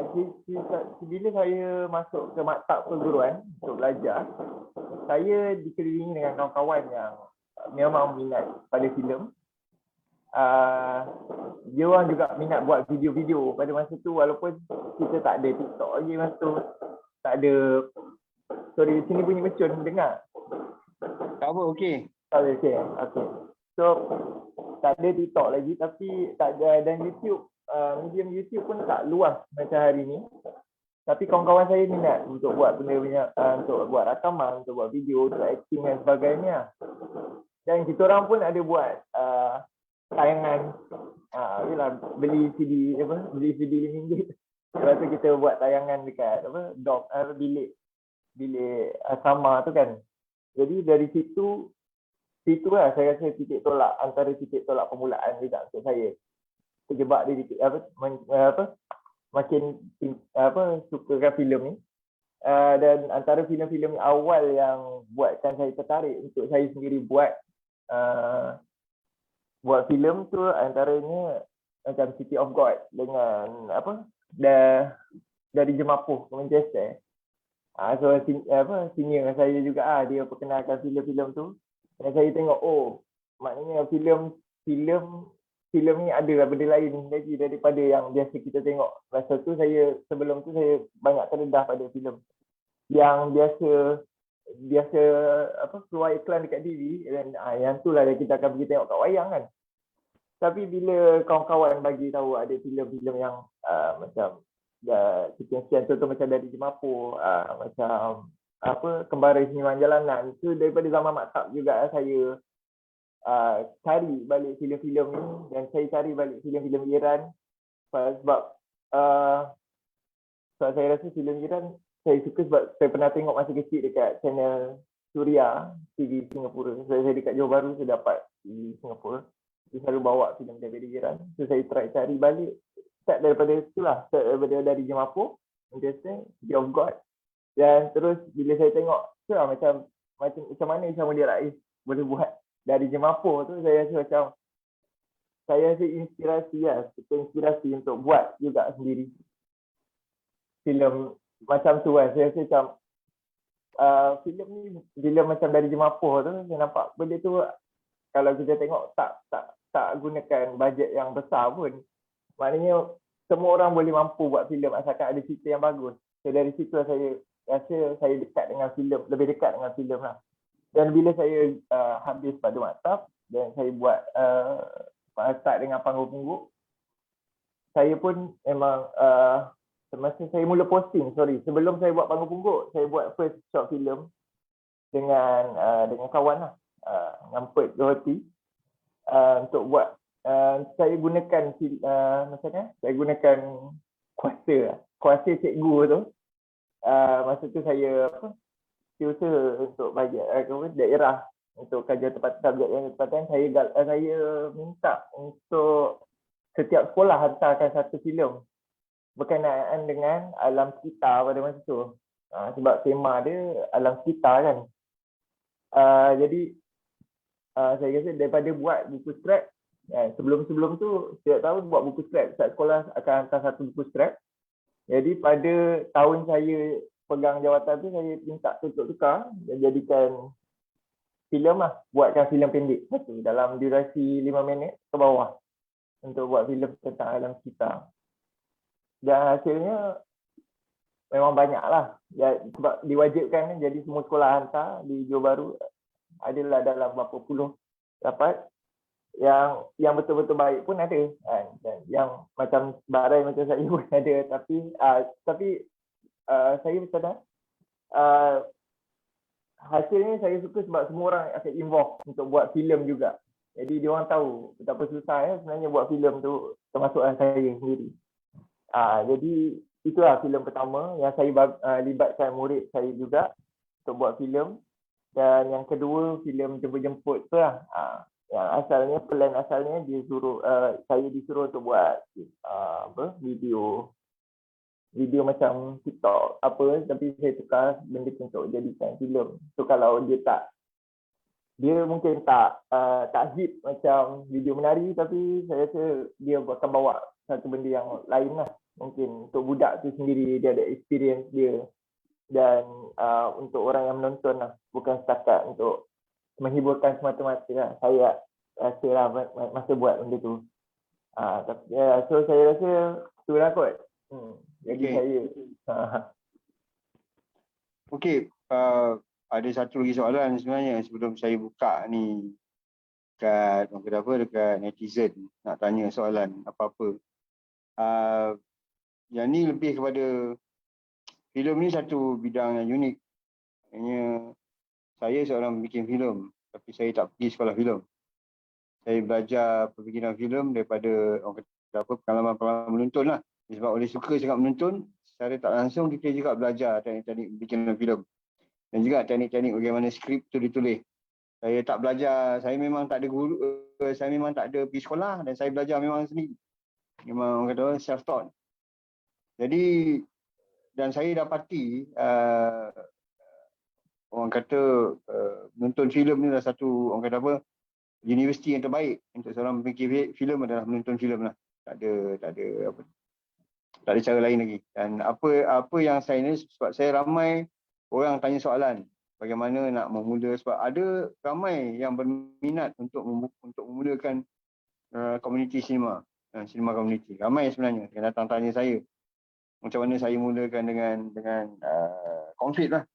Bila saya masuk ke maktab perguruan untuk belajar, saya dikelilingi dengan kawan-kawan yang memang minat pada filem. Dia orang juga minat buat video-video pada masa tu, walaupun kita tak ada TikTok lagi masa tu. Tak ada, sorry, sini bunyi mercun, dengar? Tak apa, okey. Okay. So tak ada TikTok lagi, tapi tak ada, dan YouTube, medium YouTube pun tak luas macam hari ni. Tapi kawan-kawan saya minat untuk buat benda, untuk buat rakaman, untuk buat video, untuk acting dan sebagainya. Dan kita orang pun ada buat tayangan, beli CD RM5. Lepas tu kita buat tayangan dekat bilik asrama tu kan. Jadi dari situ lah saya rasa titik tolak, antara titik tolak permulaan juga untuk saya. Terjebak di makin sukakan filem ni. Dan antara filem-filem awal yang buatkan saya tertarik untuk saya sendiri buat filem tu, antaranya macam City of God dengan dari Jemapuh ke Manchester. So senior saya juga dia perkenalkan filem-filem tu. Dan saya tengok, maknanya filem ni adalah benda lain lagi daripada yang biasa kita tengok. Masa tu sebelum tu saya banyak terdedah pada filem yang biasa keluar iklan dekat TV, dan yang tu lah kita akan pergi tengok kat wayang kan. Tapi bila kawan-kawan bagi tahu ada filem-filem yang macam sekian-sekian, contoh macam dari Jemapuh, macam Kembara Seniman Jalanan, itu daripada zaman maktab juga saya cari balik filem-filem ni, dan saya cari balik filem-filem Iran sebab saya rasa filem Iran saya suka sebab saya pernah tengok masa kecil dekat channel Suria TV Singapura. Saya dekat Johor Bahru, saya dapat di Singapura. Dia selalu bawa filem daripada Iran. So saya try cari balik. Start daripada dari Jemapuh, Manchester, City of God. Dan terus bila saya tengok macam mana Ismail Rais boleh buat dari Jemapuh tu, saya rasa macam saya rasa inspirasi untuk buat juga sendiri filem macam tu kan. Saya rasa macam filem ni bila macam dari Jemapuh tu, saya nampak benda tu kalau kita tengok tak gunakan bajet yang besar pun. Maknanya semua orang boleh mampu buat filem asalkan ada cerita yang bagus. So dari situ saya rasa saya lebih dekat dengan filem lah. Dan bila saya habis pada maktab dan saya buat start dengan Panggung Pungguk, saya pun memang semasa saya mula posting, sebelum saya buat Panggung Pungguk, saya buat first short film dengan kawan lah, Ngampet Johoti, untuk buat saya gunakan saya gunakan kuasa cikgu tu. Masa tu saya usaha untuk bagi daerah untuk kajian tempatan. Saya minta untuk setiap sekolah hantarkan satu filem berkenaan dengan alam sekitar pada masa tu. Sebab tema dia alam sekitar kan. Jadi saya rasa daripada buat buku scrap, sebelum tu setiap tahun buat buku scrap, setiap sekolah akan hantar satu buku scrap. Jadi pada tahun saya pegang jawatan tu, saya minta tukar dan jadikan filem lah, buatkan filem pendek satu dalam durasi 5 minit ke bawah untuk buat filem tentang alam sekitar. Dan hasilnya memang banyak lah. Ya, sebab diwajibkan jadi semua sekolah hantar di Johor Bahru adalah dalam berapa puluh dapat. Yang betul-betul baik pun ada kan. Dan yang macam barai macam saya pun ada, tapi saya bersadar hasilnya saya suka sebab semua orang akan involve untuk buat filem juga. Jadi dia orang tahu betapa susah sebenarnya buat filem tu, termasuk saya sendiri. Jadi itulah filem pertama yang saya libatkan murid saya juga untuk buat filem. Dan yang kedua filem jemput-jemput tu lah. Yang asalnya, plan asalnya dia suruh saya disuruh untuk buat video macam TikTok apa, tapi saya tukar benda untuk jadikan filem. So kalau dia mungkin tak hit macam video menari, tapi saya rasa dia akan bawa satu benda yang lain lah. Mungkin untuk budak tu sendiri dia ada experience dia, dan untuk orang yang menonton lah, bukan setakat untuk menghiburkan semata-mata lah. Saya rasa lah masa buat benda tu. So saya rasa tu lah kot. Jadi saya. Okey, ada satu lagi soalan sebenarnya sebelum saya buka ni dekat netizen nak tanya soalan apa-apa. Yang ni lebih kepada filem ni satu bidang yang unik. Hanya saya seorang bikin filem, tapi saya tak pergi sekolah filem. Saya belajar pembikinan filem daripada pengalaman-pengalaman menonton lah. Sebab oleh suka sangat menonton, secara tak langsung kita juga belajar teknik-teknik bikinan filem. Dan juga teknik-teknik bagaimana skrip tu ditulis. Saya tak belajar, saya memang tak ada guru, saya memang tak ada pergi sekolah, dan saya belajar memang sendiri. Memang orang kata self-taught. Jadi, dan saya dapati orang kata menonton filem ni adalah satu, orang kata apa, universiti yang terbaik untuk seorang pemikir filem adalah menonton filem lah. Tak ada cara lain lagi. Dan apa yang saya ni, sebab saya ramai orang tanya soalan bagaimana nak memula, sebab ada ramai yang berminat untuk memulakan komuniti sinema komuniti. Ramai sebenarnya yang datang tanya saya macam mana saya mulakan dengan konflik lah.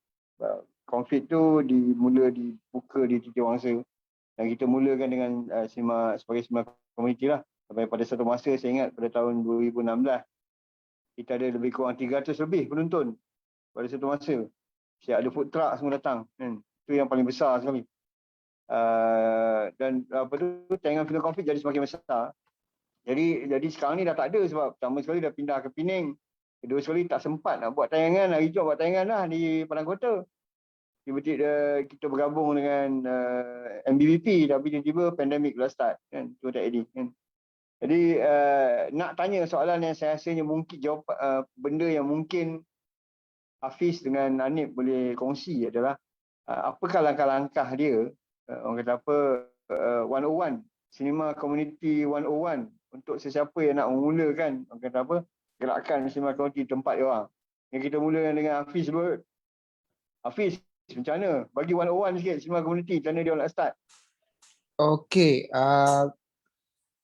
Konflik tu dibuka di Titik Wangsa, dan kita mulakan dengan sebagai sinema komuniti lah. Sampai pada satu masa, saya ingat pada tahun 2016 kita ada lebih kurang 300 lebih penonton pada satu masa. Siap ada food truck semua datang. Itu yang paling besar sekali. Dan tayangan filem konflik jadi semakin besar. Jadi sekarang ni dah tak ada, sebab pertama sekali dah pindah ke Pening. Kedua sekali tak sempat nak buat tayangan. Hari tu buat tayangan lah di Padang Kota. Tiba-tiba kita bergabung dengan MBBP, tapi tiba-tiba pandemik dah start. Tu tak edit. Jadi nak tanya soalan yang saya rasanya mungkin benda yang mungkin Hafiz dengan Hanif boleh kongsi adalah apakah langkah-langkah dia, orang kata apa, 101, Sinema Community 101 untuk sesiapa yang nak memulakan, orang kata apa, gerakan sinema komuniti tempat dia orang. Yang kita mula dengan Hafiz dulu. Hafiz, macam mana? Bagi 101 sikit sinema komuniti, macam mana dia nak start? Okey,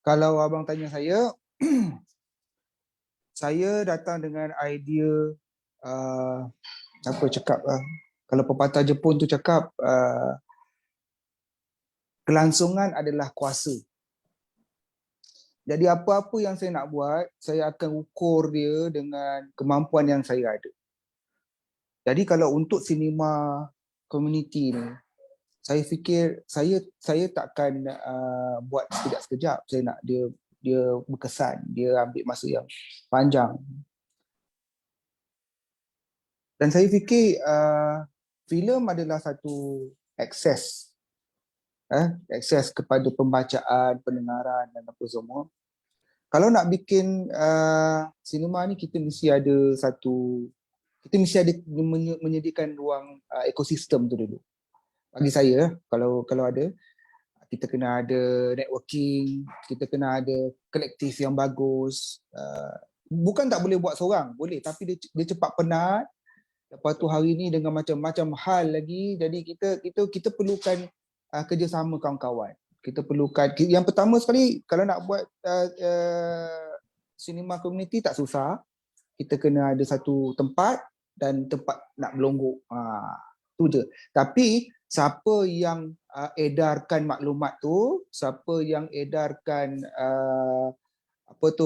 kalau abang tanya saya, saya datang dengan idea kalau pepatah Jepun tu cakap kelangsungan adalah kuasa. Jadi apa-apa yang saya nak buat, saya akan ukur dia dengan kemampuan yang saya ada. Jadi kalau untuk sinema komuniti ni, saya fikir saya takkan buat sekejap-sekejap. Saya nak dia berkesan, dia ambil masa yang panjang. Dan saya fikir filem adalah satu akses kepada pembacaan, pendengaran dan apa semua. Kalau nak bikin sinema ni, kita mesti ada menyediakan ruang ekosistem tu dulu. Bagi saya, kalau ada, kita kena ada networking, kita kena ada kolektif yang bagus. Bukan tak boleh buat seorang, boleh, tapi dia cepat penat. Lepas tu hari ni dengan macam-macam hal lagi, jadi kita perlukan kerjasama kawan-kawan. Kita perlukan, yang pertama sekali kalau nak buat cinema community tak susah. Kita kena ada satu tempat dan tempat nak berlonggok. Tu je. Tapi siapa yang edarkan maklumat tu, siapa yang edarkan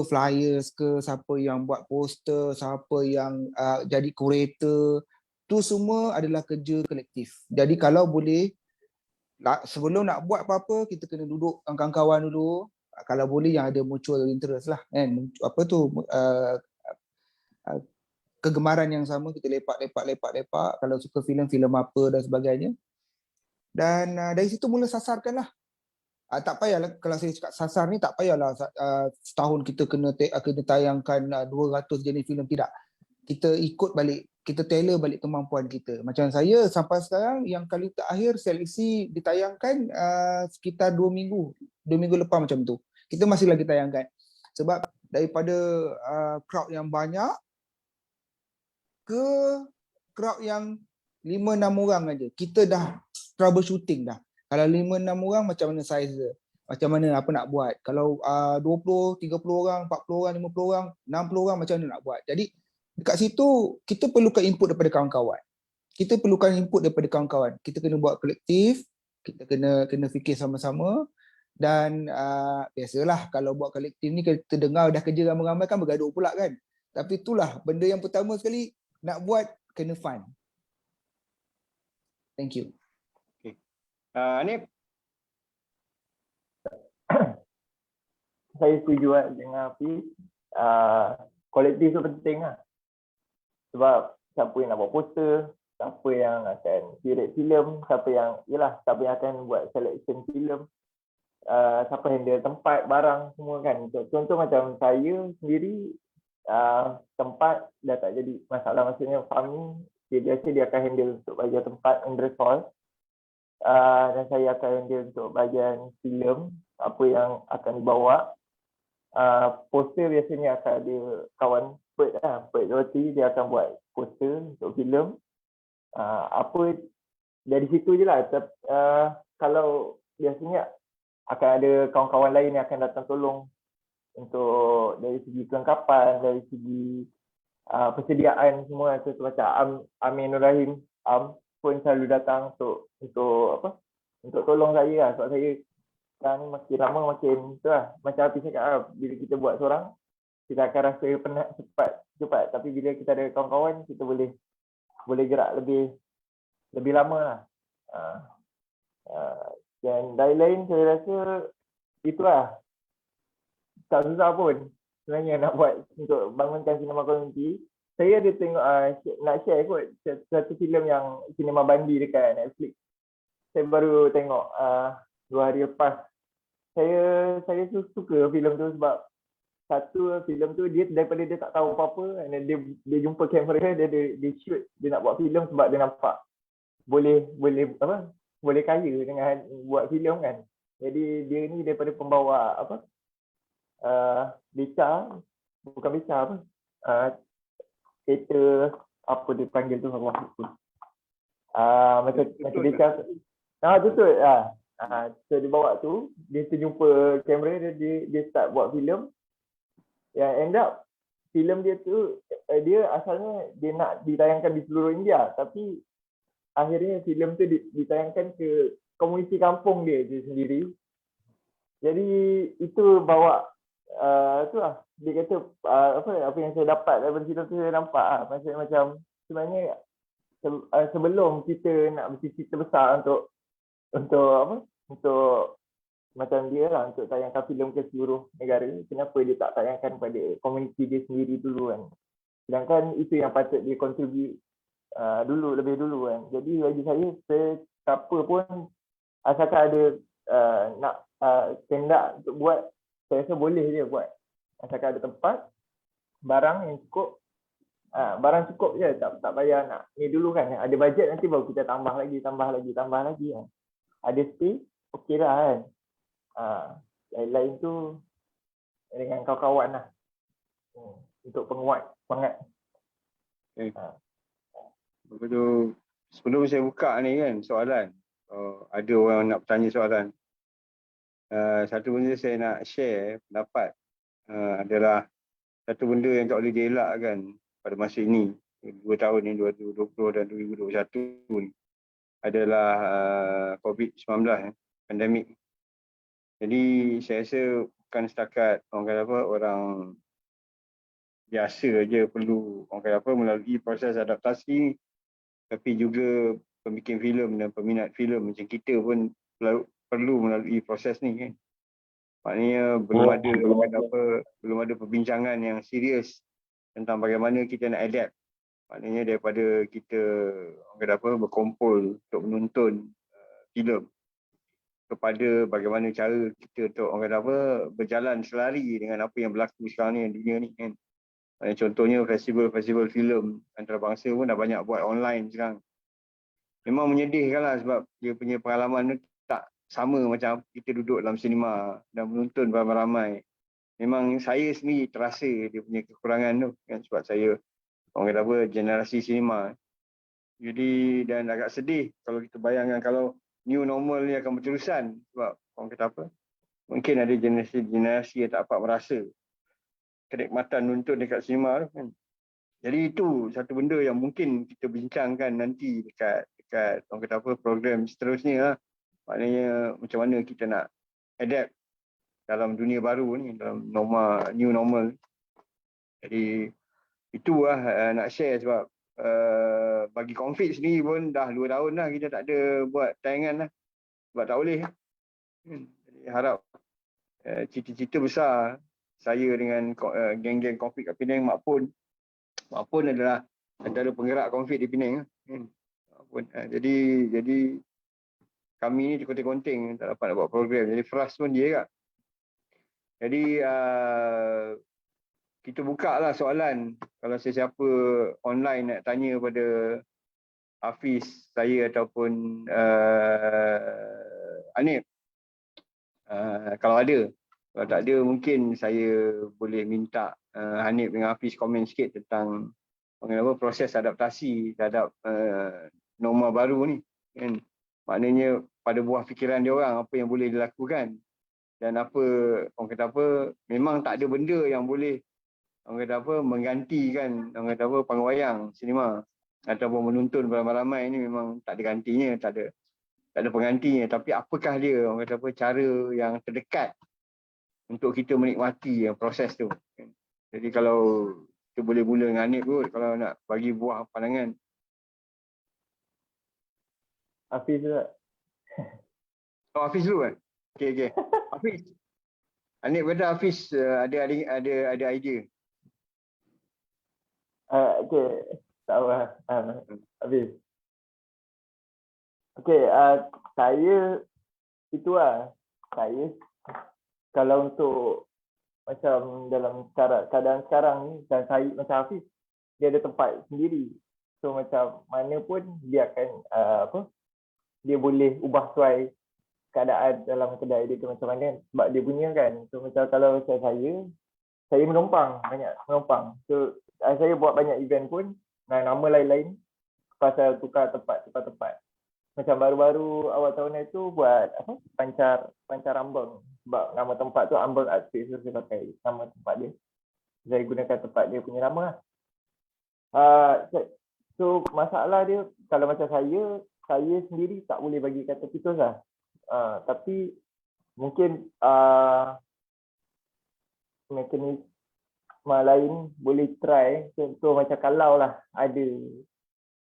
flyers ke, siapa yang buat poster, siapa yang jadi kurator, tu semua adalah kerja kolektif. Jadi kalau boleh, sebelum nak buat apa-apa, kita kena duduk dengan kawan-kawan dulu. Kalau boleh yang ada mutual interest lah kan. Kegemaran yang sama, kita lepak. Kalau suka filem apa dan sebagainya. Dan dari situ mula sasarkan lah. Tak payahlah, kalau saya cakap sasar ni tak payahlah setahun kita kena tayangkan 200 jenis filem, tidak. Kita ikut balik, kita tailor balik kemampuan kita. Macam saya sampai sekarang yang kali terakhir seleksi ditayangkan sekitar 2 minggu lepas macam tu. Kita masih lagi tayangkan. Sebab daripada crowd yang banyak ke crowd yang 5-6 orang aja, kita dah troubleshooting dah. Kalau 5-6 orang macam mana size dia? Macam mana apa nak buat? Kalau 20, 30 orang, 40 orang, 50 orang, 60 orang macam mana nak buat? Jadi dekat situ kita perlukan input daripada kawan-kawan. Kita kena buat kolektif, kita kena fikir sama-sama. Dan biasalah kalau buat kolektif ni kita dengar dah kerja ramai-ramai kan bergaduh pula kan. Tapi itulah benda yang pertama sekali nak buat, kena fun. Thank you. Hanif? Saya setuju dengan Hafiz. Kolektif tu penting lah. Sebab siapa yang nak buat poster, siapa yang akan curate filem, siapa yang akan buat selection filem, siapa handle tempat, barang semua kan. Contoh macam saya sendiri, tempat dah tak jadi masalah. Maksudnya farming, dia akan handle untuk bahagian tempat and resource. Dan saya akan handle untuk bahagian filem, apa yang akan dibawa. Poster biasanya akan ada kawan Pert Roti, dia akan buat poster untuk filem. Apa dari situ je lah. Kalau biasanya akan ada kawan-kawan lain yang akan datang tolong untuk dari segi kelengkapan, dari segi persediaan semua. Macam Amin Nur Rahim pun selalu datang untuk tolong saya lah. Sebab saya sekarang ni makin lama makin tu lah. Macam Hafiz cakap, bila kita buat seorang, kita akan rasa penat cepat. Tapi bila kita ada kawan-kawan, kita boleh gerak lebih lama lah. Dan dari lain saya rasa itulah, tak susah pun sebenarnya nak buat untuk bangunkan sinema community. Saya ada tengok nak share kot satu filem yang Cinema Bandi dekat Netflix. Saya baru tengok 2 hari lepas. Saya suka filem tu sebab satu, filem tu dia daripada dia tak tahu apa-apa, dia jumpa kamera, dia shoot, dia nak buat filem sebab dia nampak boleh kaya dengan buat filem kan. Jadi dia ni daripada pembawa kereta apa dia panggil tu, Allah. Macam beca. Betul. So dia bawa tu, dia terjumpa kamera, dia start buat filem. Yang end up filem dia tu, dia asalnya dia nak ditayangkan di seluruh India, tapi akhirnya filem tu ditayangkan ke komuniti kampung dia sendiri. Jadi itu bawa tu lah, dia kata apa yang saya dapat daripada filem tu, saya nampak macam sebenarnya sebelum kita nak bercita besar untuk macam dia lah, untuk tayangkan filem ke seluruh negara, kenapa dia tak tayangkan pada komuniti dia sendiri dulu kan. Sedangkan itu yang patut dia contribute lebih dulu kan. Jadi bagi saya, siapa pun asalkan ada nak kendak untuk buat, saya rasa boleh je buat. Asalkan ada tempat, barang yang cukup. Barang cukup je, tak payah nak ni dulu kan. Ada bajet nanti baru kita tambah lagi kan. Ada space, okey lah kan. Lain-lain tu dengan kawan-kawan lah, untuk penguat semangat. Betul. Sebelum saya buka ni kan soalan, ada orang nak bertanya soalan. Satu benda saya nak share pendapat adalah satu benda yang tak boleh dielakkan pada masa ini, 2 tahun ni, 2020 dan 2021 ni, adalah COVID-19, pandemik. Jadi saya rasa bukan setakat orang kata apa, orang biasa aja perlu orang kata apa melalui proses adaptasi, tapi juga pembikin filem dan peminat filem macam kita pun perlu melalui proses ni kan. Maknanya belum ada perbincangan yang serius tentang bagaimana kita nak adapt. Maknanya daripada kita orang kata apa berkumpul untuk menonton filem, kepada bagaimana cara kita untuk orang kata apa berjalan selari dengan apa yang berlaku sekarang ni di dunia ni kan. Contohnya festival filem antarabangsa pun dah banyak buat online sekarang. Memang menyedihkan lah sebab dia punya pengalaman tu tak sama macam kita duduk dalam sinema dan menonton ramai-ramai. Memang saya sendiri terasa dia punya kekurangan tu kan, sebab saya orang kata apa generasi sinema. Jadi dan agak sedih kalau kita bayangkan kalau new normal ni akan berterusan, sebab orang kata apa mungkin ada generasi yang tak dapat merasa kenikmatan nonton dekat sinema tu kan. Jadi itu satu benda yang mungkin kita bincangkan nanti dekat orang kata apa program seterusnya lah. Maknanya macam mana kita nak adapt dalam dunia baru ni, dalam new normal. Jadi itulah nak share sebab bagi Confit sendiri pun dah 2 tahun dah kita tak ada buat tayangan lah. Sebab tak boleh. Jadi harap cita-cita besar saya dengan geng-geng Confit kat Penang, Mak Pun adalah antara penggerak Confit di Penang. Jadi kami ni di konting-konting tak dapat nak buat program. Jadi frust pun dia kat. Jadi kita buka lah soalan. Kalau sesiapa online nak tanya pada Hafiz, saya ataupun Hanif. Kalau ada. Kalau tak ada mungkin saya boleh minta Hanif dengan Hafiz komen sikit tentang proses adaptasi terhadap norma baru ni kan. Maknanya pada buah fikiran dia orang apa yang boleh dilakukan dan apa orang kata apa memang tak ada benda yang boleh orang kata apa menggantikan orang kata apa panggung wayang sinema ataupun menonton beramai-ramai ni memang tak ada gantinya, tak ada penggantinya. Tapi apakah dia orang kata apa cara yang terdekat untuk kita menikmati proses tu. Jadi kalau kita boleh mula dengan Hanif kot kalau nak bagi buah pandangan. Hafiz juga. Hafiz dulu kan? Okey. Hafiz. Hanif kata Hafiz ada idea. Okey. Tak apa. Hafiz. Okey, saya saya kalau untuk macam dalam keadaan sekarang ni dan saya macam Hafiz dia ada tempat sendiri. So macam mana pun dia akan dia boleh ubah suai keadaan dalam kedai dia tu macam mana sebab dia punya kan. So macam kalau macam saya banyak menumpang. So saya buat banyak event pun nama lain-lain pasal tukar tempat. Macam baru-baru awal tahun itu buat pancar Ambang sebab nama tempat tu Ambang Art Space, so saya pakai nama tempat dia. Saya gunakan tempat dia punya nama lah. So masalah dia kalau macam saya sendiri tak boleh bagi kata putus lah. Tapi mungkin mekanisme lain boleh try. Contoh macam kalau lah ada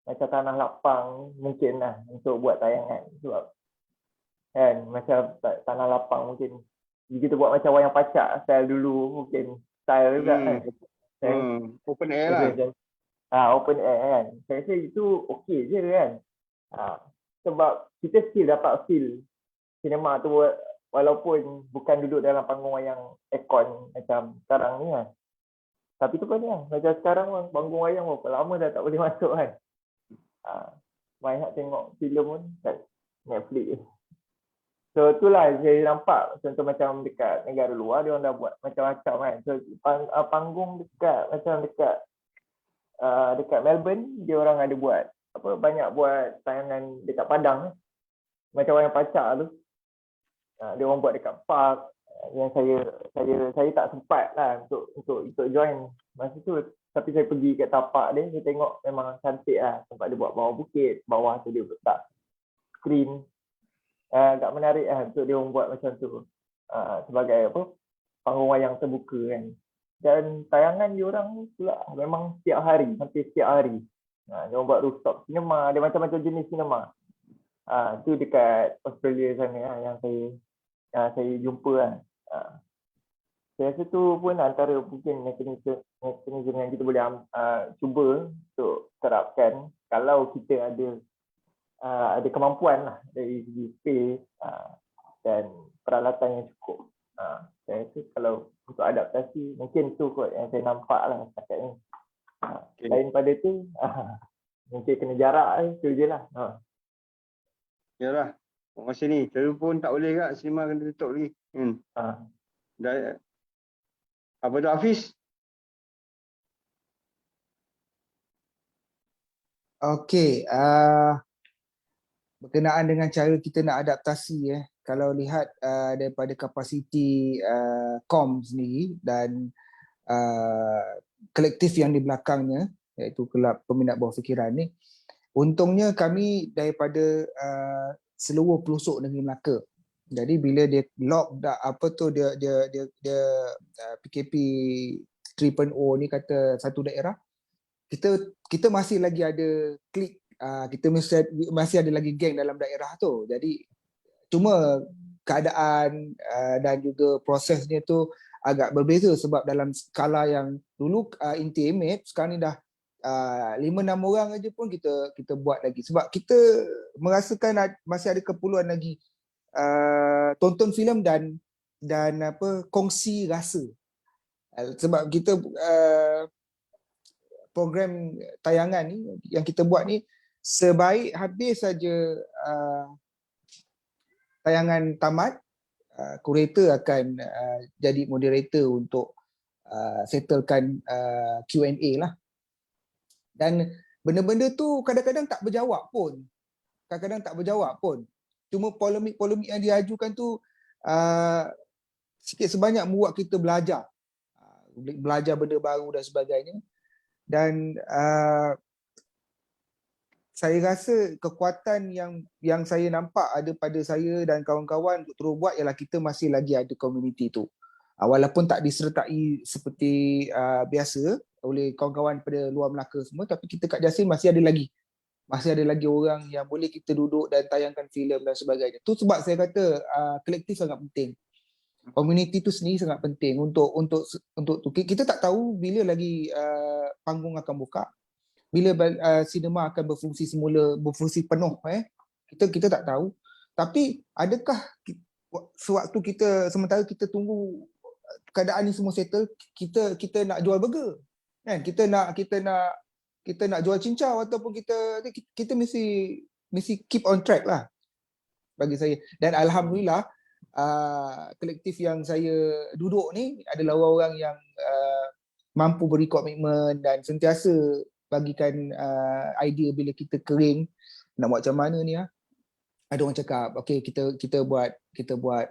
macam tanah lapang mungkin lah untuk buat tayangan. Sebab kan macam tanah lapang mungkin kita buat macam wayang pacak style dulu mungkin style juga kan. Open air lah. Open air kan. Saya rasa itu okey je kan. Sebab kita still dapat feel sinema tu walaupun bukan duduk dalam panggung wayang aircon macam sekarang ni kan. Tapi tu kan macam sekarang panggung wayang berapa lama dah tak boleh masuk kan. Banyak tengok filem pun kat Netflix. So itulah saya nampak contoh macam dekat negara luar dia orang dah buat macam-macam kan. So panggung dekat Melbourne dia orang ada buat banyak buat tayangan dekat padang. macam Wayang Pacak tu. Dia orang buat dekat park yang saya tak sempat lah untuk join masa tu, tapi saya pergi kat tapak dia, saya tengok memang cantik lah. Tempat dia buat bawah bukit, bawah tu dia letak screen, agak menarik lah untuk dia orang buat macam tu, sebagai apa, panggung wayang terbuka kan. Dan tayangan dia orang pula memang setiap hari, hampir setiap hari. Dia orang buat rooftop cinema, ada macam-macam jenis cinema. Tu dekat Australia sana lah, yang saya jumpa lah. Saya rasa tu pun antara mungkin mekanisme yang kita boleh cuba untuk terapkan kalau kita ada kemampuan lah dari segi space dan peralatan yang cukup. Saya rasa kalau untuk adaptasi mungkin tu kot yang saya nampak lah setakat ni. Lain pada tu mungkin kena jarak tu je lah. Yalah. Masa ni telefon tak boleh kat, cinema kena tutup lagi. Dan apa tu Hafiz? Okey, berkenaan dengan cara kita nak adaptasi kalau lihat daripada kapasiti KOM sendiri dan kolektif yang di belakangnya, iaitu Kelab Peminat Bawah Fikiran ni, untungnya kami daripada seluruh pelosok negeri Melaka. Jadi bila dia lock dia PKP 3.0 ni kata satu daerah, kita masih lagi ada klik, kita masih ada lagi geng dalam daerah tu. Jadi cuma keadaan dan juga prosesnya tu agak berbeza, sebab dalam skala yang dulu intimate, sekarang ni dah 5-6 orang aja pun kita buat lagi, sebab kita merasakan masih ada keperluan lagi tonton filem dan apa, kongsi rasa. Sebab kita program tayangan ni yang kita buat ni, sebaik habis saja tayangan tamat, kurator akan jadi moderator untuk settlekan Q&A lah. Dan benda-benda tu kadang-kadang tak berjawab pun. Cuma polemik-polemik yang diajukan tu sikit sebanyak membuat kita belajar benda baru dan sebagainya. Dan saya rasa kekuatan yang saya nampak ada pada saya dan kawan-kawan untuk terus buat ialah kita masih lagi ada komuniti tu. Walaupun tak disertai seperti biasa oleh kawan-kawan pada luar Melaka semua, tapi kita kat Jasin masih ada lagi orang yang boleh kita duduk dan tayangkan filem dan sebagainya. Tu sebab saya kata kolektif sangat penting. Komuniti tu sendiri sangat penting untuk tu. Kita tak tahu bila lagi panggung akan buka, bila sinema akan berfungsi penuh. Kita tak tahu. Tapi adakah sewaktu sementara kita tunggu keadaan ni semua settle, kita nak jual burger kan, kita nak jual cincau, ataupun kita mesti keep on track lah bagi saya. Dan alhamdulillah kolektif yang saya duduk ni adalah orang-orang yang mampu beri komitmen dan sentiasa bagikan idea bila kita kering nak buat macam mana ni. Ada orang cakap okey, kita buat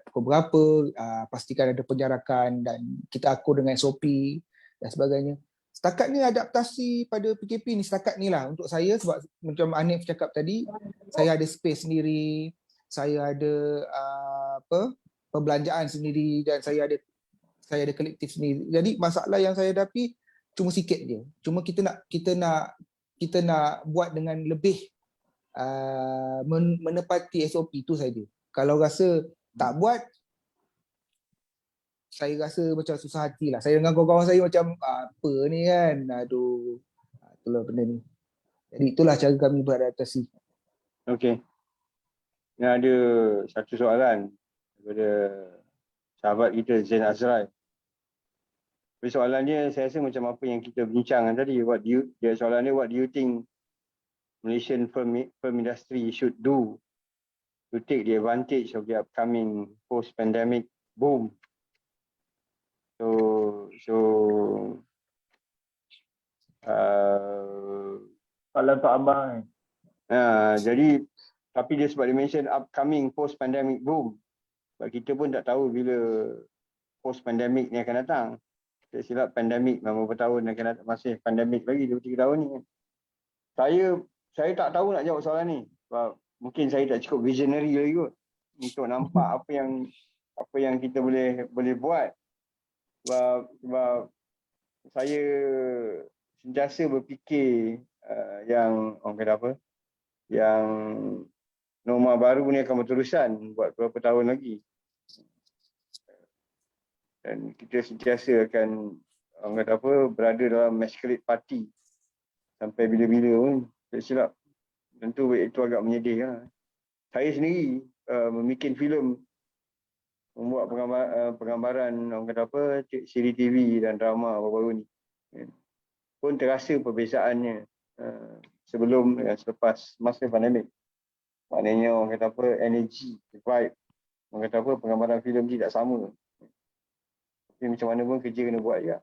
pukul berapa, pastikan ada penjarakan dan kita akur dengan SOP dan sebagainya. Setakat ni adaptasi pada PKP ni setakat ni lah untuk saya, sebab macam Hanif cakap tadi, saya ada space sendiri, saya ada perbelanjaan sendiri, dan saya ada kolektif sendiri. Jadi masalah yang saya hadapi cuma sikit je. Cuma kita nak buat dengan lebih menepati SOP tu saja. Kalau rasa tak buat, saya rasa macam susah hati lah. Saya dengan kawan-kawan saya macam apa ni kan, aduh, itulah benda ni. Jadi itulah cara kami beradaptasi. Okey. Ni ada satu soalan daripada sahabat kita Zain Azrai. Soalan dia saya rasa macam apa yang kita bincangkan tadi. Soalan dia, what do you think Malaysian film industry should do to take the advantage of the upcoming post-pandemic boom? Soalan untuk abang. Jadi Tapi dia sebab dia mention upcoming post-pandemic boom. Sebab kita pun tak tahu bila post-pandemic ni akan datang. Tak silap pandemik beberapa tahun akan datang, masih pandemik lagi 2-3 tahun ni. Saya tak tahu nak jawab soalan ni. Sebab mungkin saya tak cukup visionary lagi kot untuk nampak apa yang kita boleh buat. Sebab saya sentiasa berfikir yang orang kata apa? Yang norma baru ni akan berterusan buat beberapa tahun lagi. Dan kita sentiasa akan orang kata apa, berada dalam masquerade party sampai bila-bila pun. Tak silap. Tentu itu agak menyedihkan. Saya sendiri membuat filem, membuat penggambaran orang kata apa, siri TV dan drama baru-baru ni. Pun terasa perbezaannya sebelum dan selepas masa pandemik. Maknanya orang kata apa, energy, vibe, orang kata apa, penggambaran filem ni tak sama. Tapi macam mana pun kerja kena buat juga.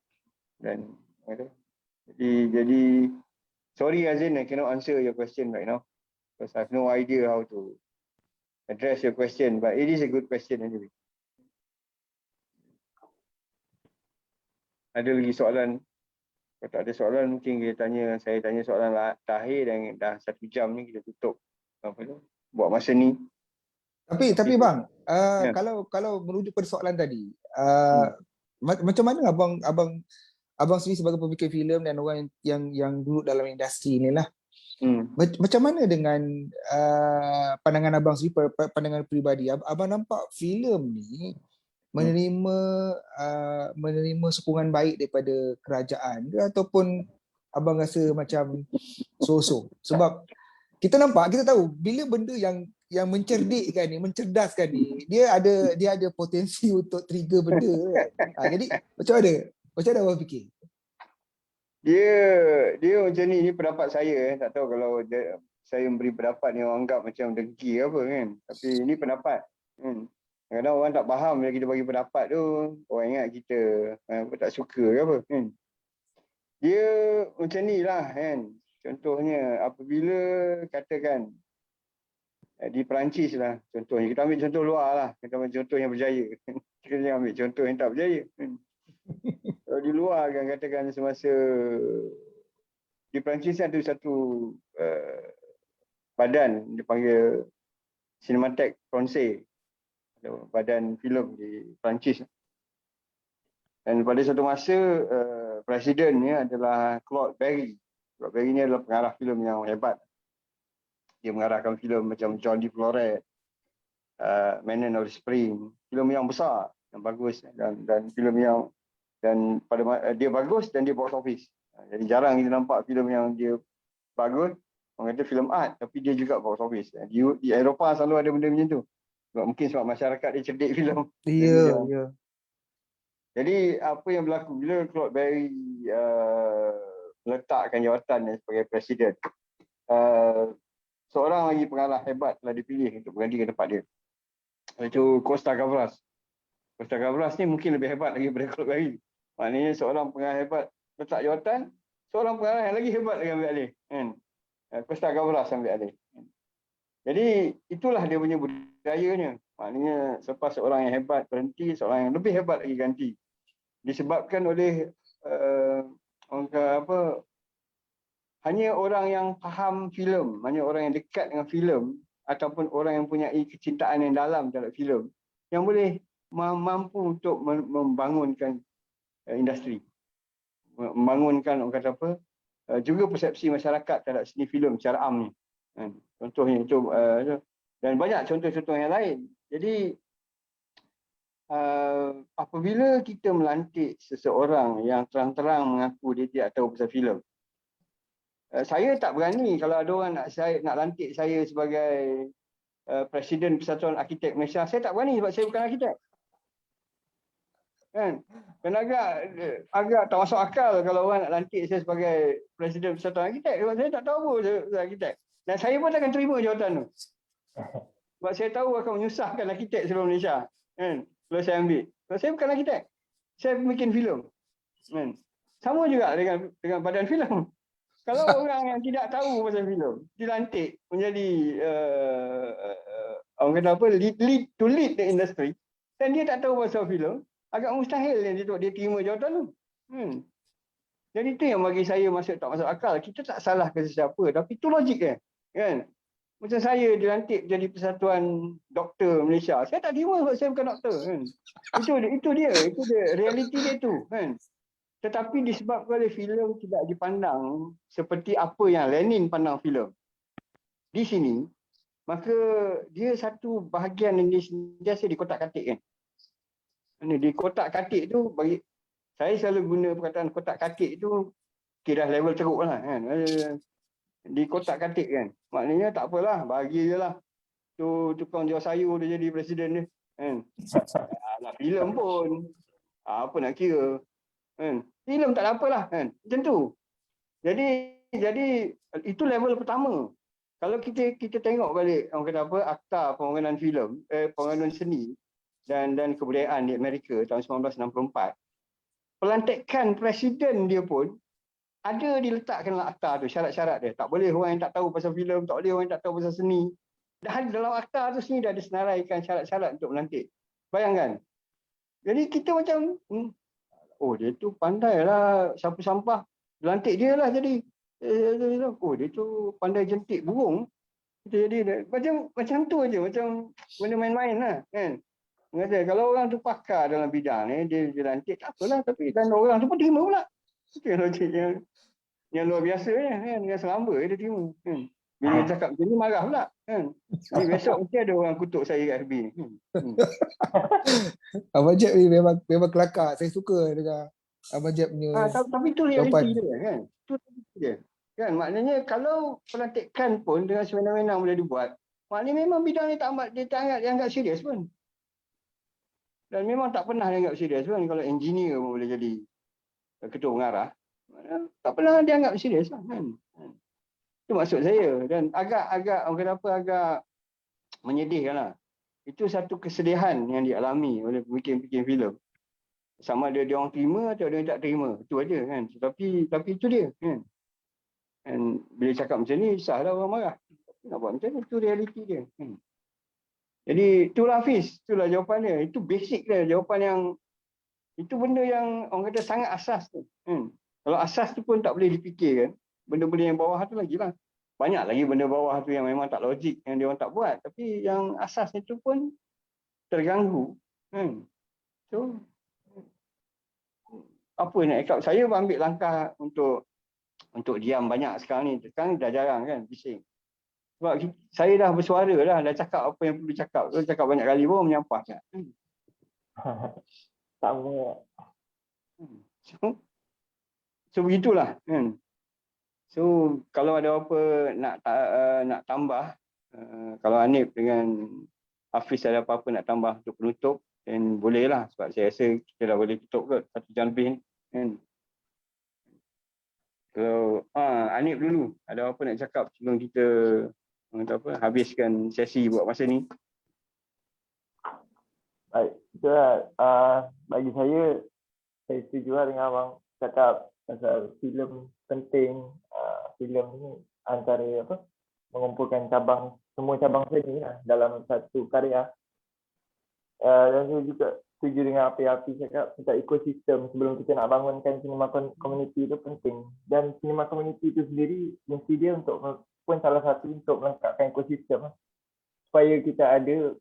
Dan jadi sorry Azin, I cannot answer your question right now because I have no idea how to address your question, but it is a good question anyway. Ada lagi soalan? Kalau tak ada soalan mungkin saya tanya soalan terakhir dan dah 1 jam ni kita tutup buat masa ni. Tapi bang, Ya. kalau merujuk pada soalan tadi, macam mana abang sendiri sebagai pemikir filem dan orang yang duduk dalam industri inilah, macam mana dengan pandangan abang sendiri, pandangan peribadi, abang nampak filem ni menerima sokongan baik daripada kerajaan ke, ataupun abang rasa macam so-so? Sebab kita tahu bila benda yang mencerdikkan ni, mencerdaskan ni, dia ada potensi untuk trigger benda kan. Jadi macam mana abang fikir? Dia macam ni pendapat saya. Tak tahu kalau saya memberi pendapat ni orang anggap macam dengki apa kan. Tapi ini pendapat. Kadang-kadang orang tak faham bila kita bagi pendapat tu, orang ingat kita tak suka ke apa kan. Dia macam ni lah kan. Contohnya apabila katakan di Perancis lah contohnya. Kita ambil contoh luar lah. Kita ambil contoh yang berjaya. Kita jangan ambil contoh yang tak berjaya. Kalau di luar kan katakan semasa di Perancis ada satu badan dipanggil Cinémathèque Française. Badan filem di Perancis. Dan pada satu masa presidennya adalah Claude Berry. Claude Berry ni adalah pengarah filem yang hebat. Dia mengarahkan filem macam John D. Florette, Man of the Spring, filem yang besar, yang bagus dan filem yang dia bagus dan dia box office. Jadi jarang kita nampak filem yang dia bagus, orang kata filem art tapi dia juga box office. Di Eropah selalu ada benda macam tu. Mungkin sebab masyarakat dia cerdik filem. Ya. Jadi apa yang berlaku bila Claude Berry meletakkan jawatan sebagai presiden, seorang lagi pengarah hebat telah dipilih untuk bergantikan tempat dia, iaitu Costa Gavras. Costa Gavras ni mungkin lebih hebat lagi daripada Claude Berry. Maknanya seorang pengarah hebat letak jawatan, seorang pengarah yang lagi hebat lagi ambil alih kan. Costa Gavras ambil alih. Jadi itulah dia punya budayanya. Maknanya selepas seorang yang hebat berhenti, seorang yang lebih hebat lagi ganti. Disebabkan oleh hanya orang yang faham filem, hanya orang yang dekat dengan filem ataupun orang yang punya kecintaan yang dalam terhadap filem yang boleh mampu untuk membangunkan industri, membangunkan orang kata apa, juga persepsi masyarakat terhadap seni filem secara am ni. Contohnya itu dan banyak contoh-contoh yang lain. Jadi apabila kita melantik seseorang yang terang-terang mengaku dia tidak tahu pasal filem, saya tak berani kalau ada orang nak lantik saya sebagai Presiden Persatuan Arkitek Malaysia. Saya tak berani sebab saya bukan arkitek. Kan agak tak masuk akal kalau orang nak lantik saya sebagai Presiden Persatuan Arkitek sebab saya tak tahu apa pasal arkitek. Dan saya pun takkan terima jawatan tu. Sebab saya tahu akan menyusahkan arkitek seluruh Malaysia. Kan? Kalau saya ambil. Sebab saya bukan arkitek. Saya bikin filem. Kan? Sama juga dengan badan filem. Kalau orang yang tidak tahu pasal filem dilantik menjadi orang kata apa, lead the industry, dan dia tak tahu pasal filem, agak mustahil dia terima jawatan tu. Jadi itu yang bagi saya tak masuk akal. Kita tak salahkan sesiapa, tapi itu logik kan? Macam saya dilantik jadi Persatuan Doktor Malaysia, saya tak terima sebab saya bukan doktor kan. Itu dia realiti dia tu kan. Tetapi disebabkan oleh filem tidak dipandang seperti apa yang Lenin pandang filem di sini, maka dia satu bahagian yang sentiasa dikotak-katik kan. Di kotak-katik tu, bagi saya selalu guna perkataan kotak-katik tu kira level teruk lah kan. Di kotak-katik kan. Maknanya tak apalah, bagi je lah. Tu tukang jual sayur dia jadi presiden dia kan. Nak filem pun apa nak kira kan. Filem tak ada apalah kan. Macam tu. Jadi itu level pertama. Kalau kita tengok balik orang kata apa, Akta Pembangunan Filem, Pembangunan Seni dan Kebudayaan di Amerika tahun 1964, pelantikan presiden dia pun ada diletakkan dalam akta tu, syarat-syarat dia. Tak boleh orang yang tak tahu pasal filem, tak boleh orang yang tak tahu pasal seni. Dah dalam akta tu sini dah disenaraikan syarat-syarat untuk melantik. Bayangkan. Jadi kita macam, oh dia tu pandai lah sapu sampah, dilantik dia lah jadi. Oh dia tu pandai jentik burung. Jadi macam tu aja, macam benda main-main lah kan. Kalau orang tu pakar dalam bidang ni, dia dilantik tak apalah, tapi dan orang tu pun terima pula. Itu logik yang luar biasa kan, yang selamba dia terima kan. Bila dia cakap macam ni marah pula kan. Jadi besok mesti ada orang kutuk saya kat FB ni. Abang Jeb ni memang kelakar. Saya suka dengan Abang Jeb punya tapi itu realiti dia kan. Itu realiti dia. Kan maknanya kalau pelantikan pun dengan semena-mena boleh dibuat, maknanya memang bidang ni dia tak anggap serius pun. Dan memang tak pernah dianggap serius pun. Kalau engineer pun boleh jadi ketua pengarah, tak pernah dianggap serius lah kan. Itu maksud saya. Dan agak orang kata apa, agak menyedihkan lah. Itu satu kesedihan yang dialami oleh pembikin-pembikin filem. Sama ada dia orang terima atau dia orang tak terima. Itu aja kan. Tapi itu dia kan. Dan bila cakap macam ni, sahlah orang marah. Nak buat macam ni, itu realiti dia kan. Jadi itulah Hafiz, itulah jawapan dia. Itu basic dia, jawapan yang itu benda yang orang kata sangat asas tu. Kalau asas tu pun tak boleh dipikirkan, benda-benda yang bawah tu lagi lah. Banyak lagi benda bawah tu yang memang tak logik, yang dia orang tak buat. Tapi yang asas itu pun terganggu. So, apa nak cakap? Saya ambil langkah untuk diam banyak sekarang ni. Sekarang dah jarang kan, bising. Sebab saya dah bersuara dah cakap apa yang perlu cakap. Kalau cakap banyak kali pun menyampah kan. Sama. So begitulah kan. So kalau ada apa nak tambah, kalau Hanif dengan Hafiz ada apa-apa nak tambah untuk penutup, dan bolehlah, sebab saya rasa kita dah boleh tutup ke 1 jam lebih ni kan. Kalau Hanif dulu ada apa nak cakap sebelum kita habiskan sesi buat masa ni. Baik, itulah bagi saya setuju lah dengan abang cakap pasal filem penting. Filem ni antara mengumpulkan semua cabang seni lah dalam satu karya. Dan saya juga setuju dengan apa yang Hafiz cakap tentang ekosistem. Sebelum kita nak bangunkan sinema community itu penting, dan sinema community itu sendiri mesti dia pun salah satu untuk melengkapkan ekosistem supaya kita ada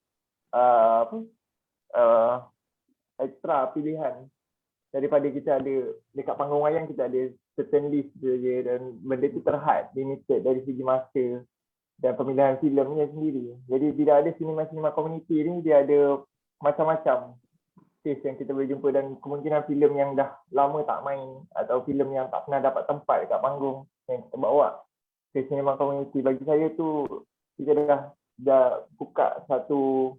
extra pilihan daripada kita ada dekat panggung wayang, kita ada certain list je, dan benda tu terhad, limited dari segi masa dan pemilihan filemnya sendiri. Jadi bila ada sinema community ni, dia ada macam-macam case yang kita boleh jumpa, dan kemungkinan filem yang dah lama tak main atau filem yang tak pernah dapat tempat dekat panggung yang kita bawa ke sinema community, bagi saya tu kita dah buka satu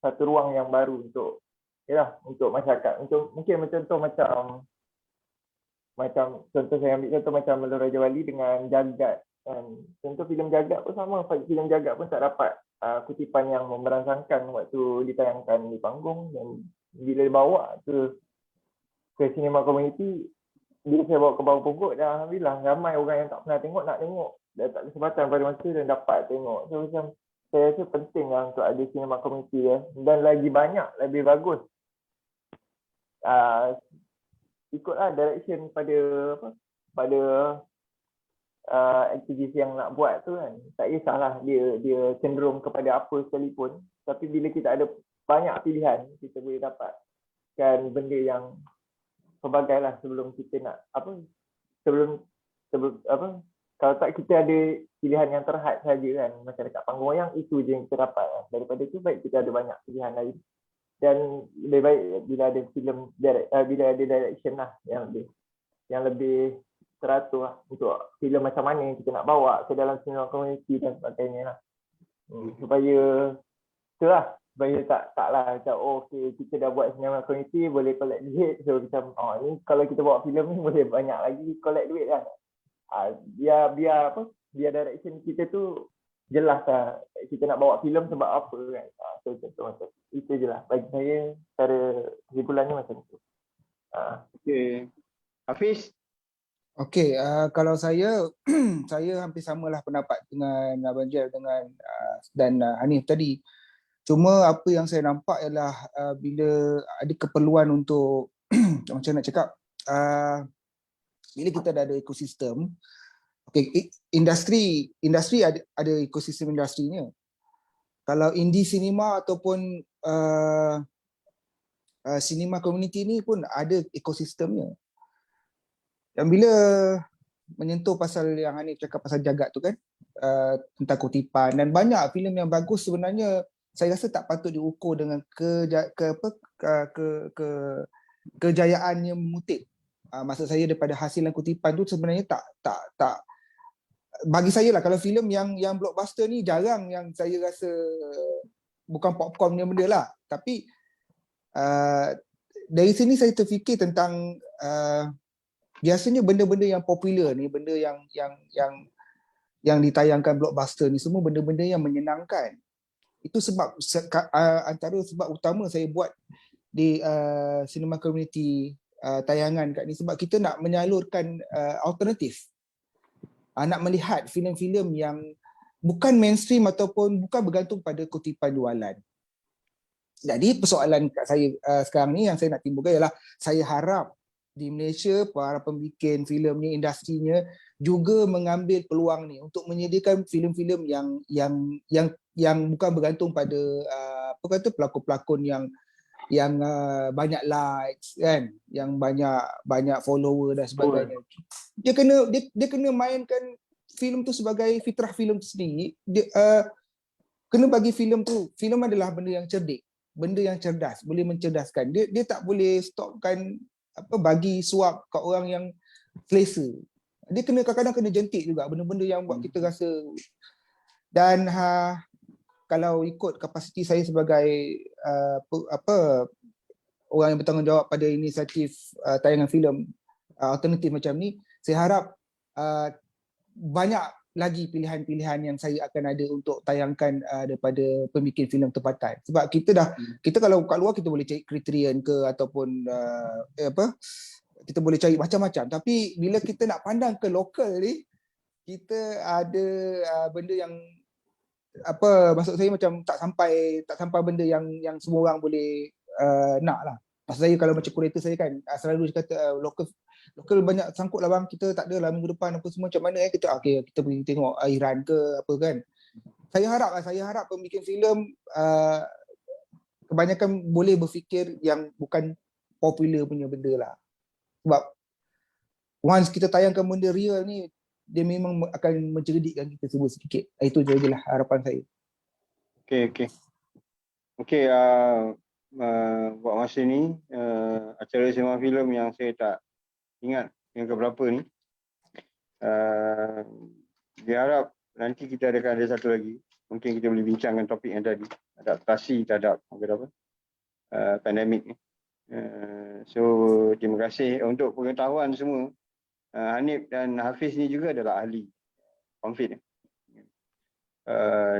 ruang yang baru untuk masyarakat. Untuk mungkin macam contoh saya ambil contoh macam Melora Raja Wali dengan Jagat. Contoh filem Jagat pun sama, filem Jagat pun tak dapat kutipan yang merangsangkan waktu ditayangkan di panggung, dan bila dibawa ke sinema community bila saya bawa ke bawah pokok dah alhamdulillah ramai orang yang tak pernah tengok nak tengok. Dah tak ada kesempatan pada masa dan dapat tengok. So macam saya rasa penting lah untuk ada cinema community ya. Dan lagi banyak, lebih bagus. Ikutlah direction pada apa? Pada aktivis yang nak buat tu kan. Tak kisahlah dia cenderung kepada apa sekalipun. Tapi bila kita ada banyak pilihan, kita boleh dapatkan benda yang pelbagai lah sebelum kita nak apa? Sebelum apa? Kalau tak kita ada pilihan yang terhad saja kan. Macam dekat panggung wayang, itu je yang kita dapat kan. Daripada tu baik kita ada banyak pilihan lain. Dan lebih baik bila ada bila ada direction lah yang lebih teratur lah untuk filem macam mana yang kita nak bawa ke dalam sinema komuniti dan sebagainya lah. Supaya itulah, supaya taklah macam okay, kita dah buat sinema komuniti boleh collect duit, so macam ni kalau kita bawa filem ni boleh banyak lagi collect duit kan. Biar direction kita tu jelas lah kita nak bawa filem sebab apa kan. So contoh itu je lah bagi saya, cara kesimpulannya macam tu. Okey. Hafiz? Okey, kalau saya saya hampir samalah pendapat dengan Abang Jeff dan Hanif tadi. Cuma apa yang saya nampak ialah bila ada keperluan untuk macam nak cakap, bila kita dah ada ekosistem, industri ada ekosistem industrinya. Kalau indie cinema ataupun cinema community ni pun ada ekosistemnya. Dan bila menyentuh pasal yang Hanif cakap pasal jagat tu kan, tentang kutipan, dan banyak filem yang bagus sebenarnya saya rasa tak patut diukur dengan kejayaannya mengutip. Maksud saya daripada hasilan kutipan tu sebenarnya tak bagi saya lah, kalau filem yang blockbuster ni jarang yang saya rasa bukan popcorn punya benda lah. Tapi dari sini saya terfikir tentang biasanya benda-benda yang popular ni, benda yang ditayangkan blockbuster ni semua benda-benda yang menyenangkan. Itu sebab antara sebab utama saya buat di cinema community tayangan kat ni, sebab kita nak menyalurkan alternatif. Nak melihat filem-filem yang bukan mainstream ataupun bukan bergantung pada kutipan jualan. Jadi persoalan kat saya sekarang ni yang saya nak timbulkan ialah saya harap di Malaysia para pembikin filem ni, industrinya juga mengambil peluang ni untuk menyediakan filem-filem yang bukan bergantung pada pelakon-pelakon yang banyak likes kan, yang banyak follower dan sebagainya. Dia kena mainkan filem tu sebagai fitrah filem tu sendiri. Dia kena bagi filem adalah benda yang cerdik, benda yang cerdas, boleh mencerdaskan. Dia tak boleh stopkan bagi suap kat orang yang selesa. Dia kadang-kadang kena jentik juga benda-benda yang buat kita rasa. Dan kalau ikut kapasiti saya sebagai orang yang bertanggungjawab pada inisiatif tayangan filem alternatif macam ni, saya harap banyak lagi pilihan-pilihan yang saya akan ada untuk tayangkan daripada pembikin filem tempatan. Sebab kita kalau kat luar kita boleh cari Criterion ke ataupun kita boleh cari macam-macam. Tapi bila kita nak pandang ke lokal ni, kita ada benda yang maksud saya macam tak sampai benda yang semua orang boleh nak lah. Maksud saya kalau macam kurator saya kan selalu dia kata lokal banyak sangkut lah bang, kita tak ada lah minggu depan apa semua, macam mana kita kita pergi tengok Iran ke apa kan. Saya harap pembikin filem kebanyakan boleh berfikir yang bukan popular punya benda lah. Sebab once kita tayangkan benda real ni, dia memang akan mencerdikkan kita semua sedikit. Itu je lah harapan saya. Okey, buat masa ni acara sinema filem yang saya tak ingat yang keberapa ni, diharap nanti kita ada satu lagi, mungkin kita boleh bincangkan topik yang tadi, adaptasi terhadap pandemik ni. So terima kasih untuk pengetahuan semua. Hanif dan Hafiz ni juga adalah ahli konflik.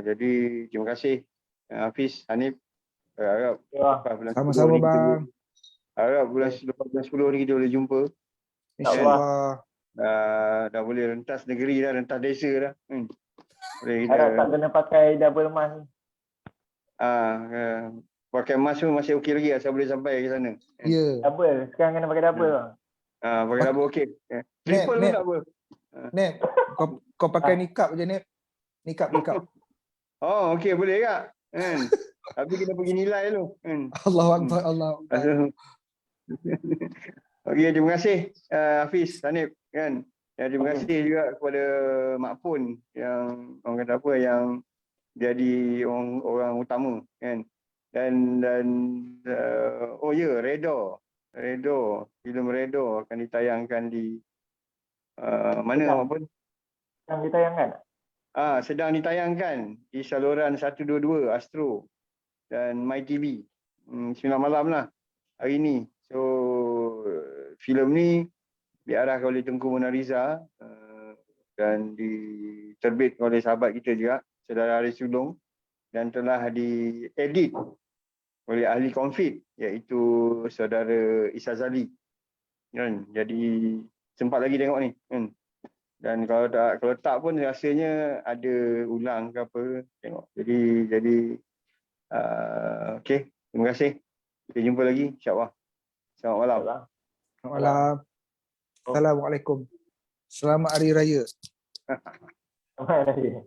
Jadi terima kasih Hafiz, Hanif. Harap sama-sama bang. Harap lepas bulan 10 ni kita boleh jumpa. InsyaAllah. Dah boleh rentas negeri dah, rentas desa dah. Boleh kita Harap tak kena pakai double mask. pakai mask pun masih okey lagi asal boleh sampai ke sana. Ya. Double. Sekarang kena pakai double bang. Pakai double okey. Triple pun Nep. tak apa. Nep, kau pakai nikab je Nep. Nikab. Oh, okey boleh tak? Kan? Tapi kita pergi nilai dulu. Allahu Akbar, Allahu Akbar. Okey, terima kasih Hafiz, Hanif kan. Dan terima kasih juga kepada Mak Pun yang orang kata apa yang jadi orang utama kan. Dan Redor, filem Redor akan ditayangkan di mana Mak Pun? Yang ditayangkan? Sedang ditayangkan di saluran 122 Astro dan MyTV 9 malam lah hari ni. So filem ni diarahkan oleh Tengku Munariza dan diterbit oleh sahabat kita juga, Saudara Haris Sulong, dan telah diedit oleh ahli konflik iaitu Saudara Isazali. Kan? Jadi sempat lagi tengok ni kan. Dan kalau tak pun rasanya ada ulang ke apa tengok. Jadi okey, terima kasih. Kita jumpa lagi insya-Allah. Selamat malam. Selamat malam. Assalamualaikum. Selamat Hari Raya. Selamat Hari Raya.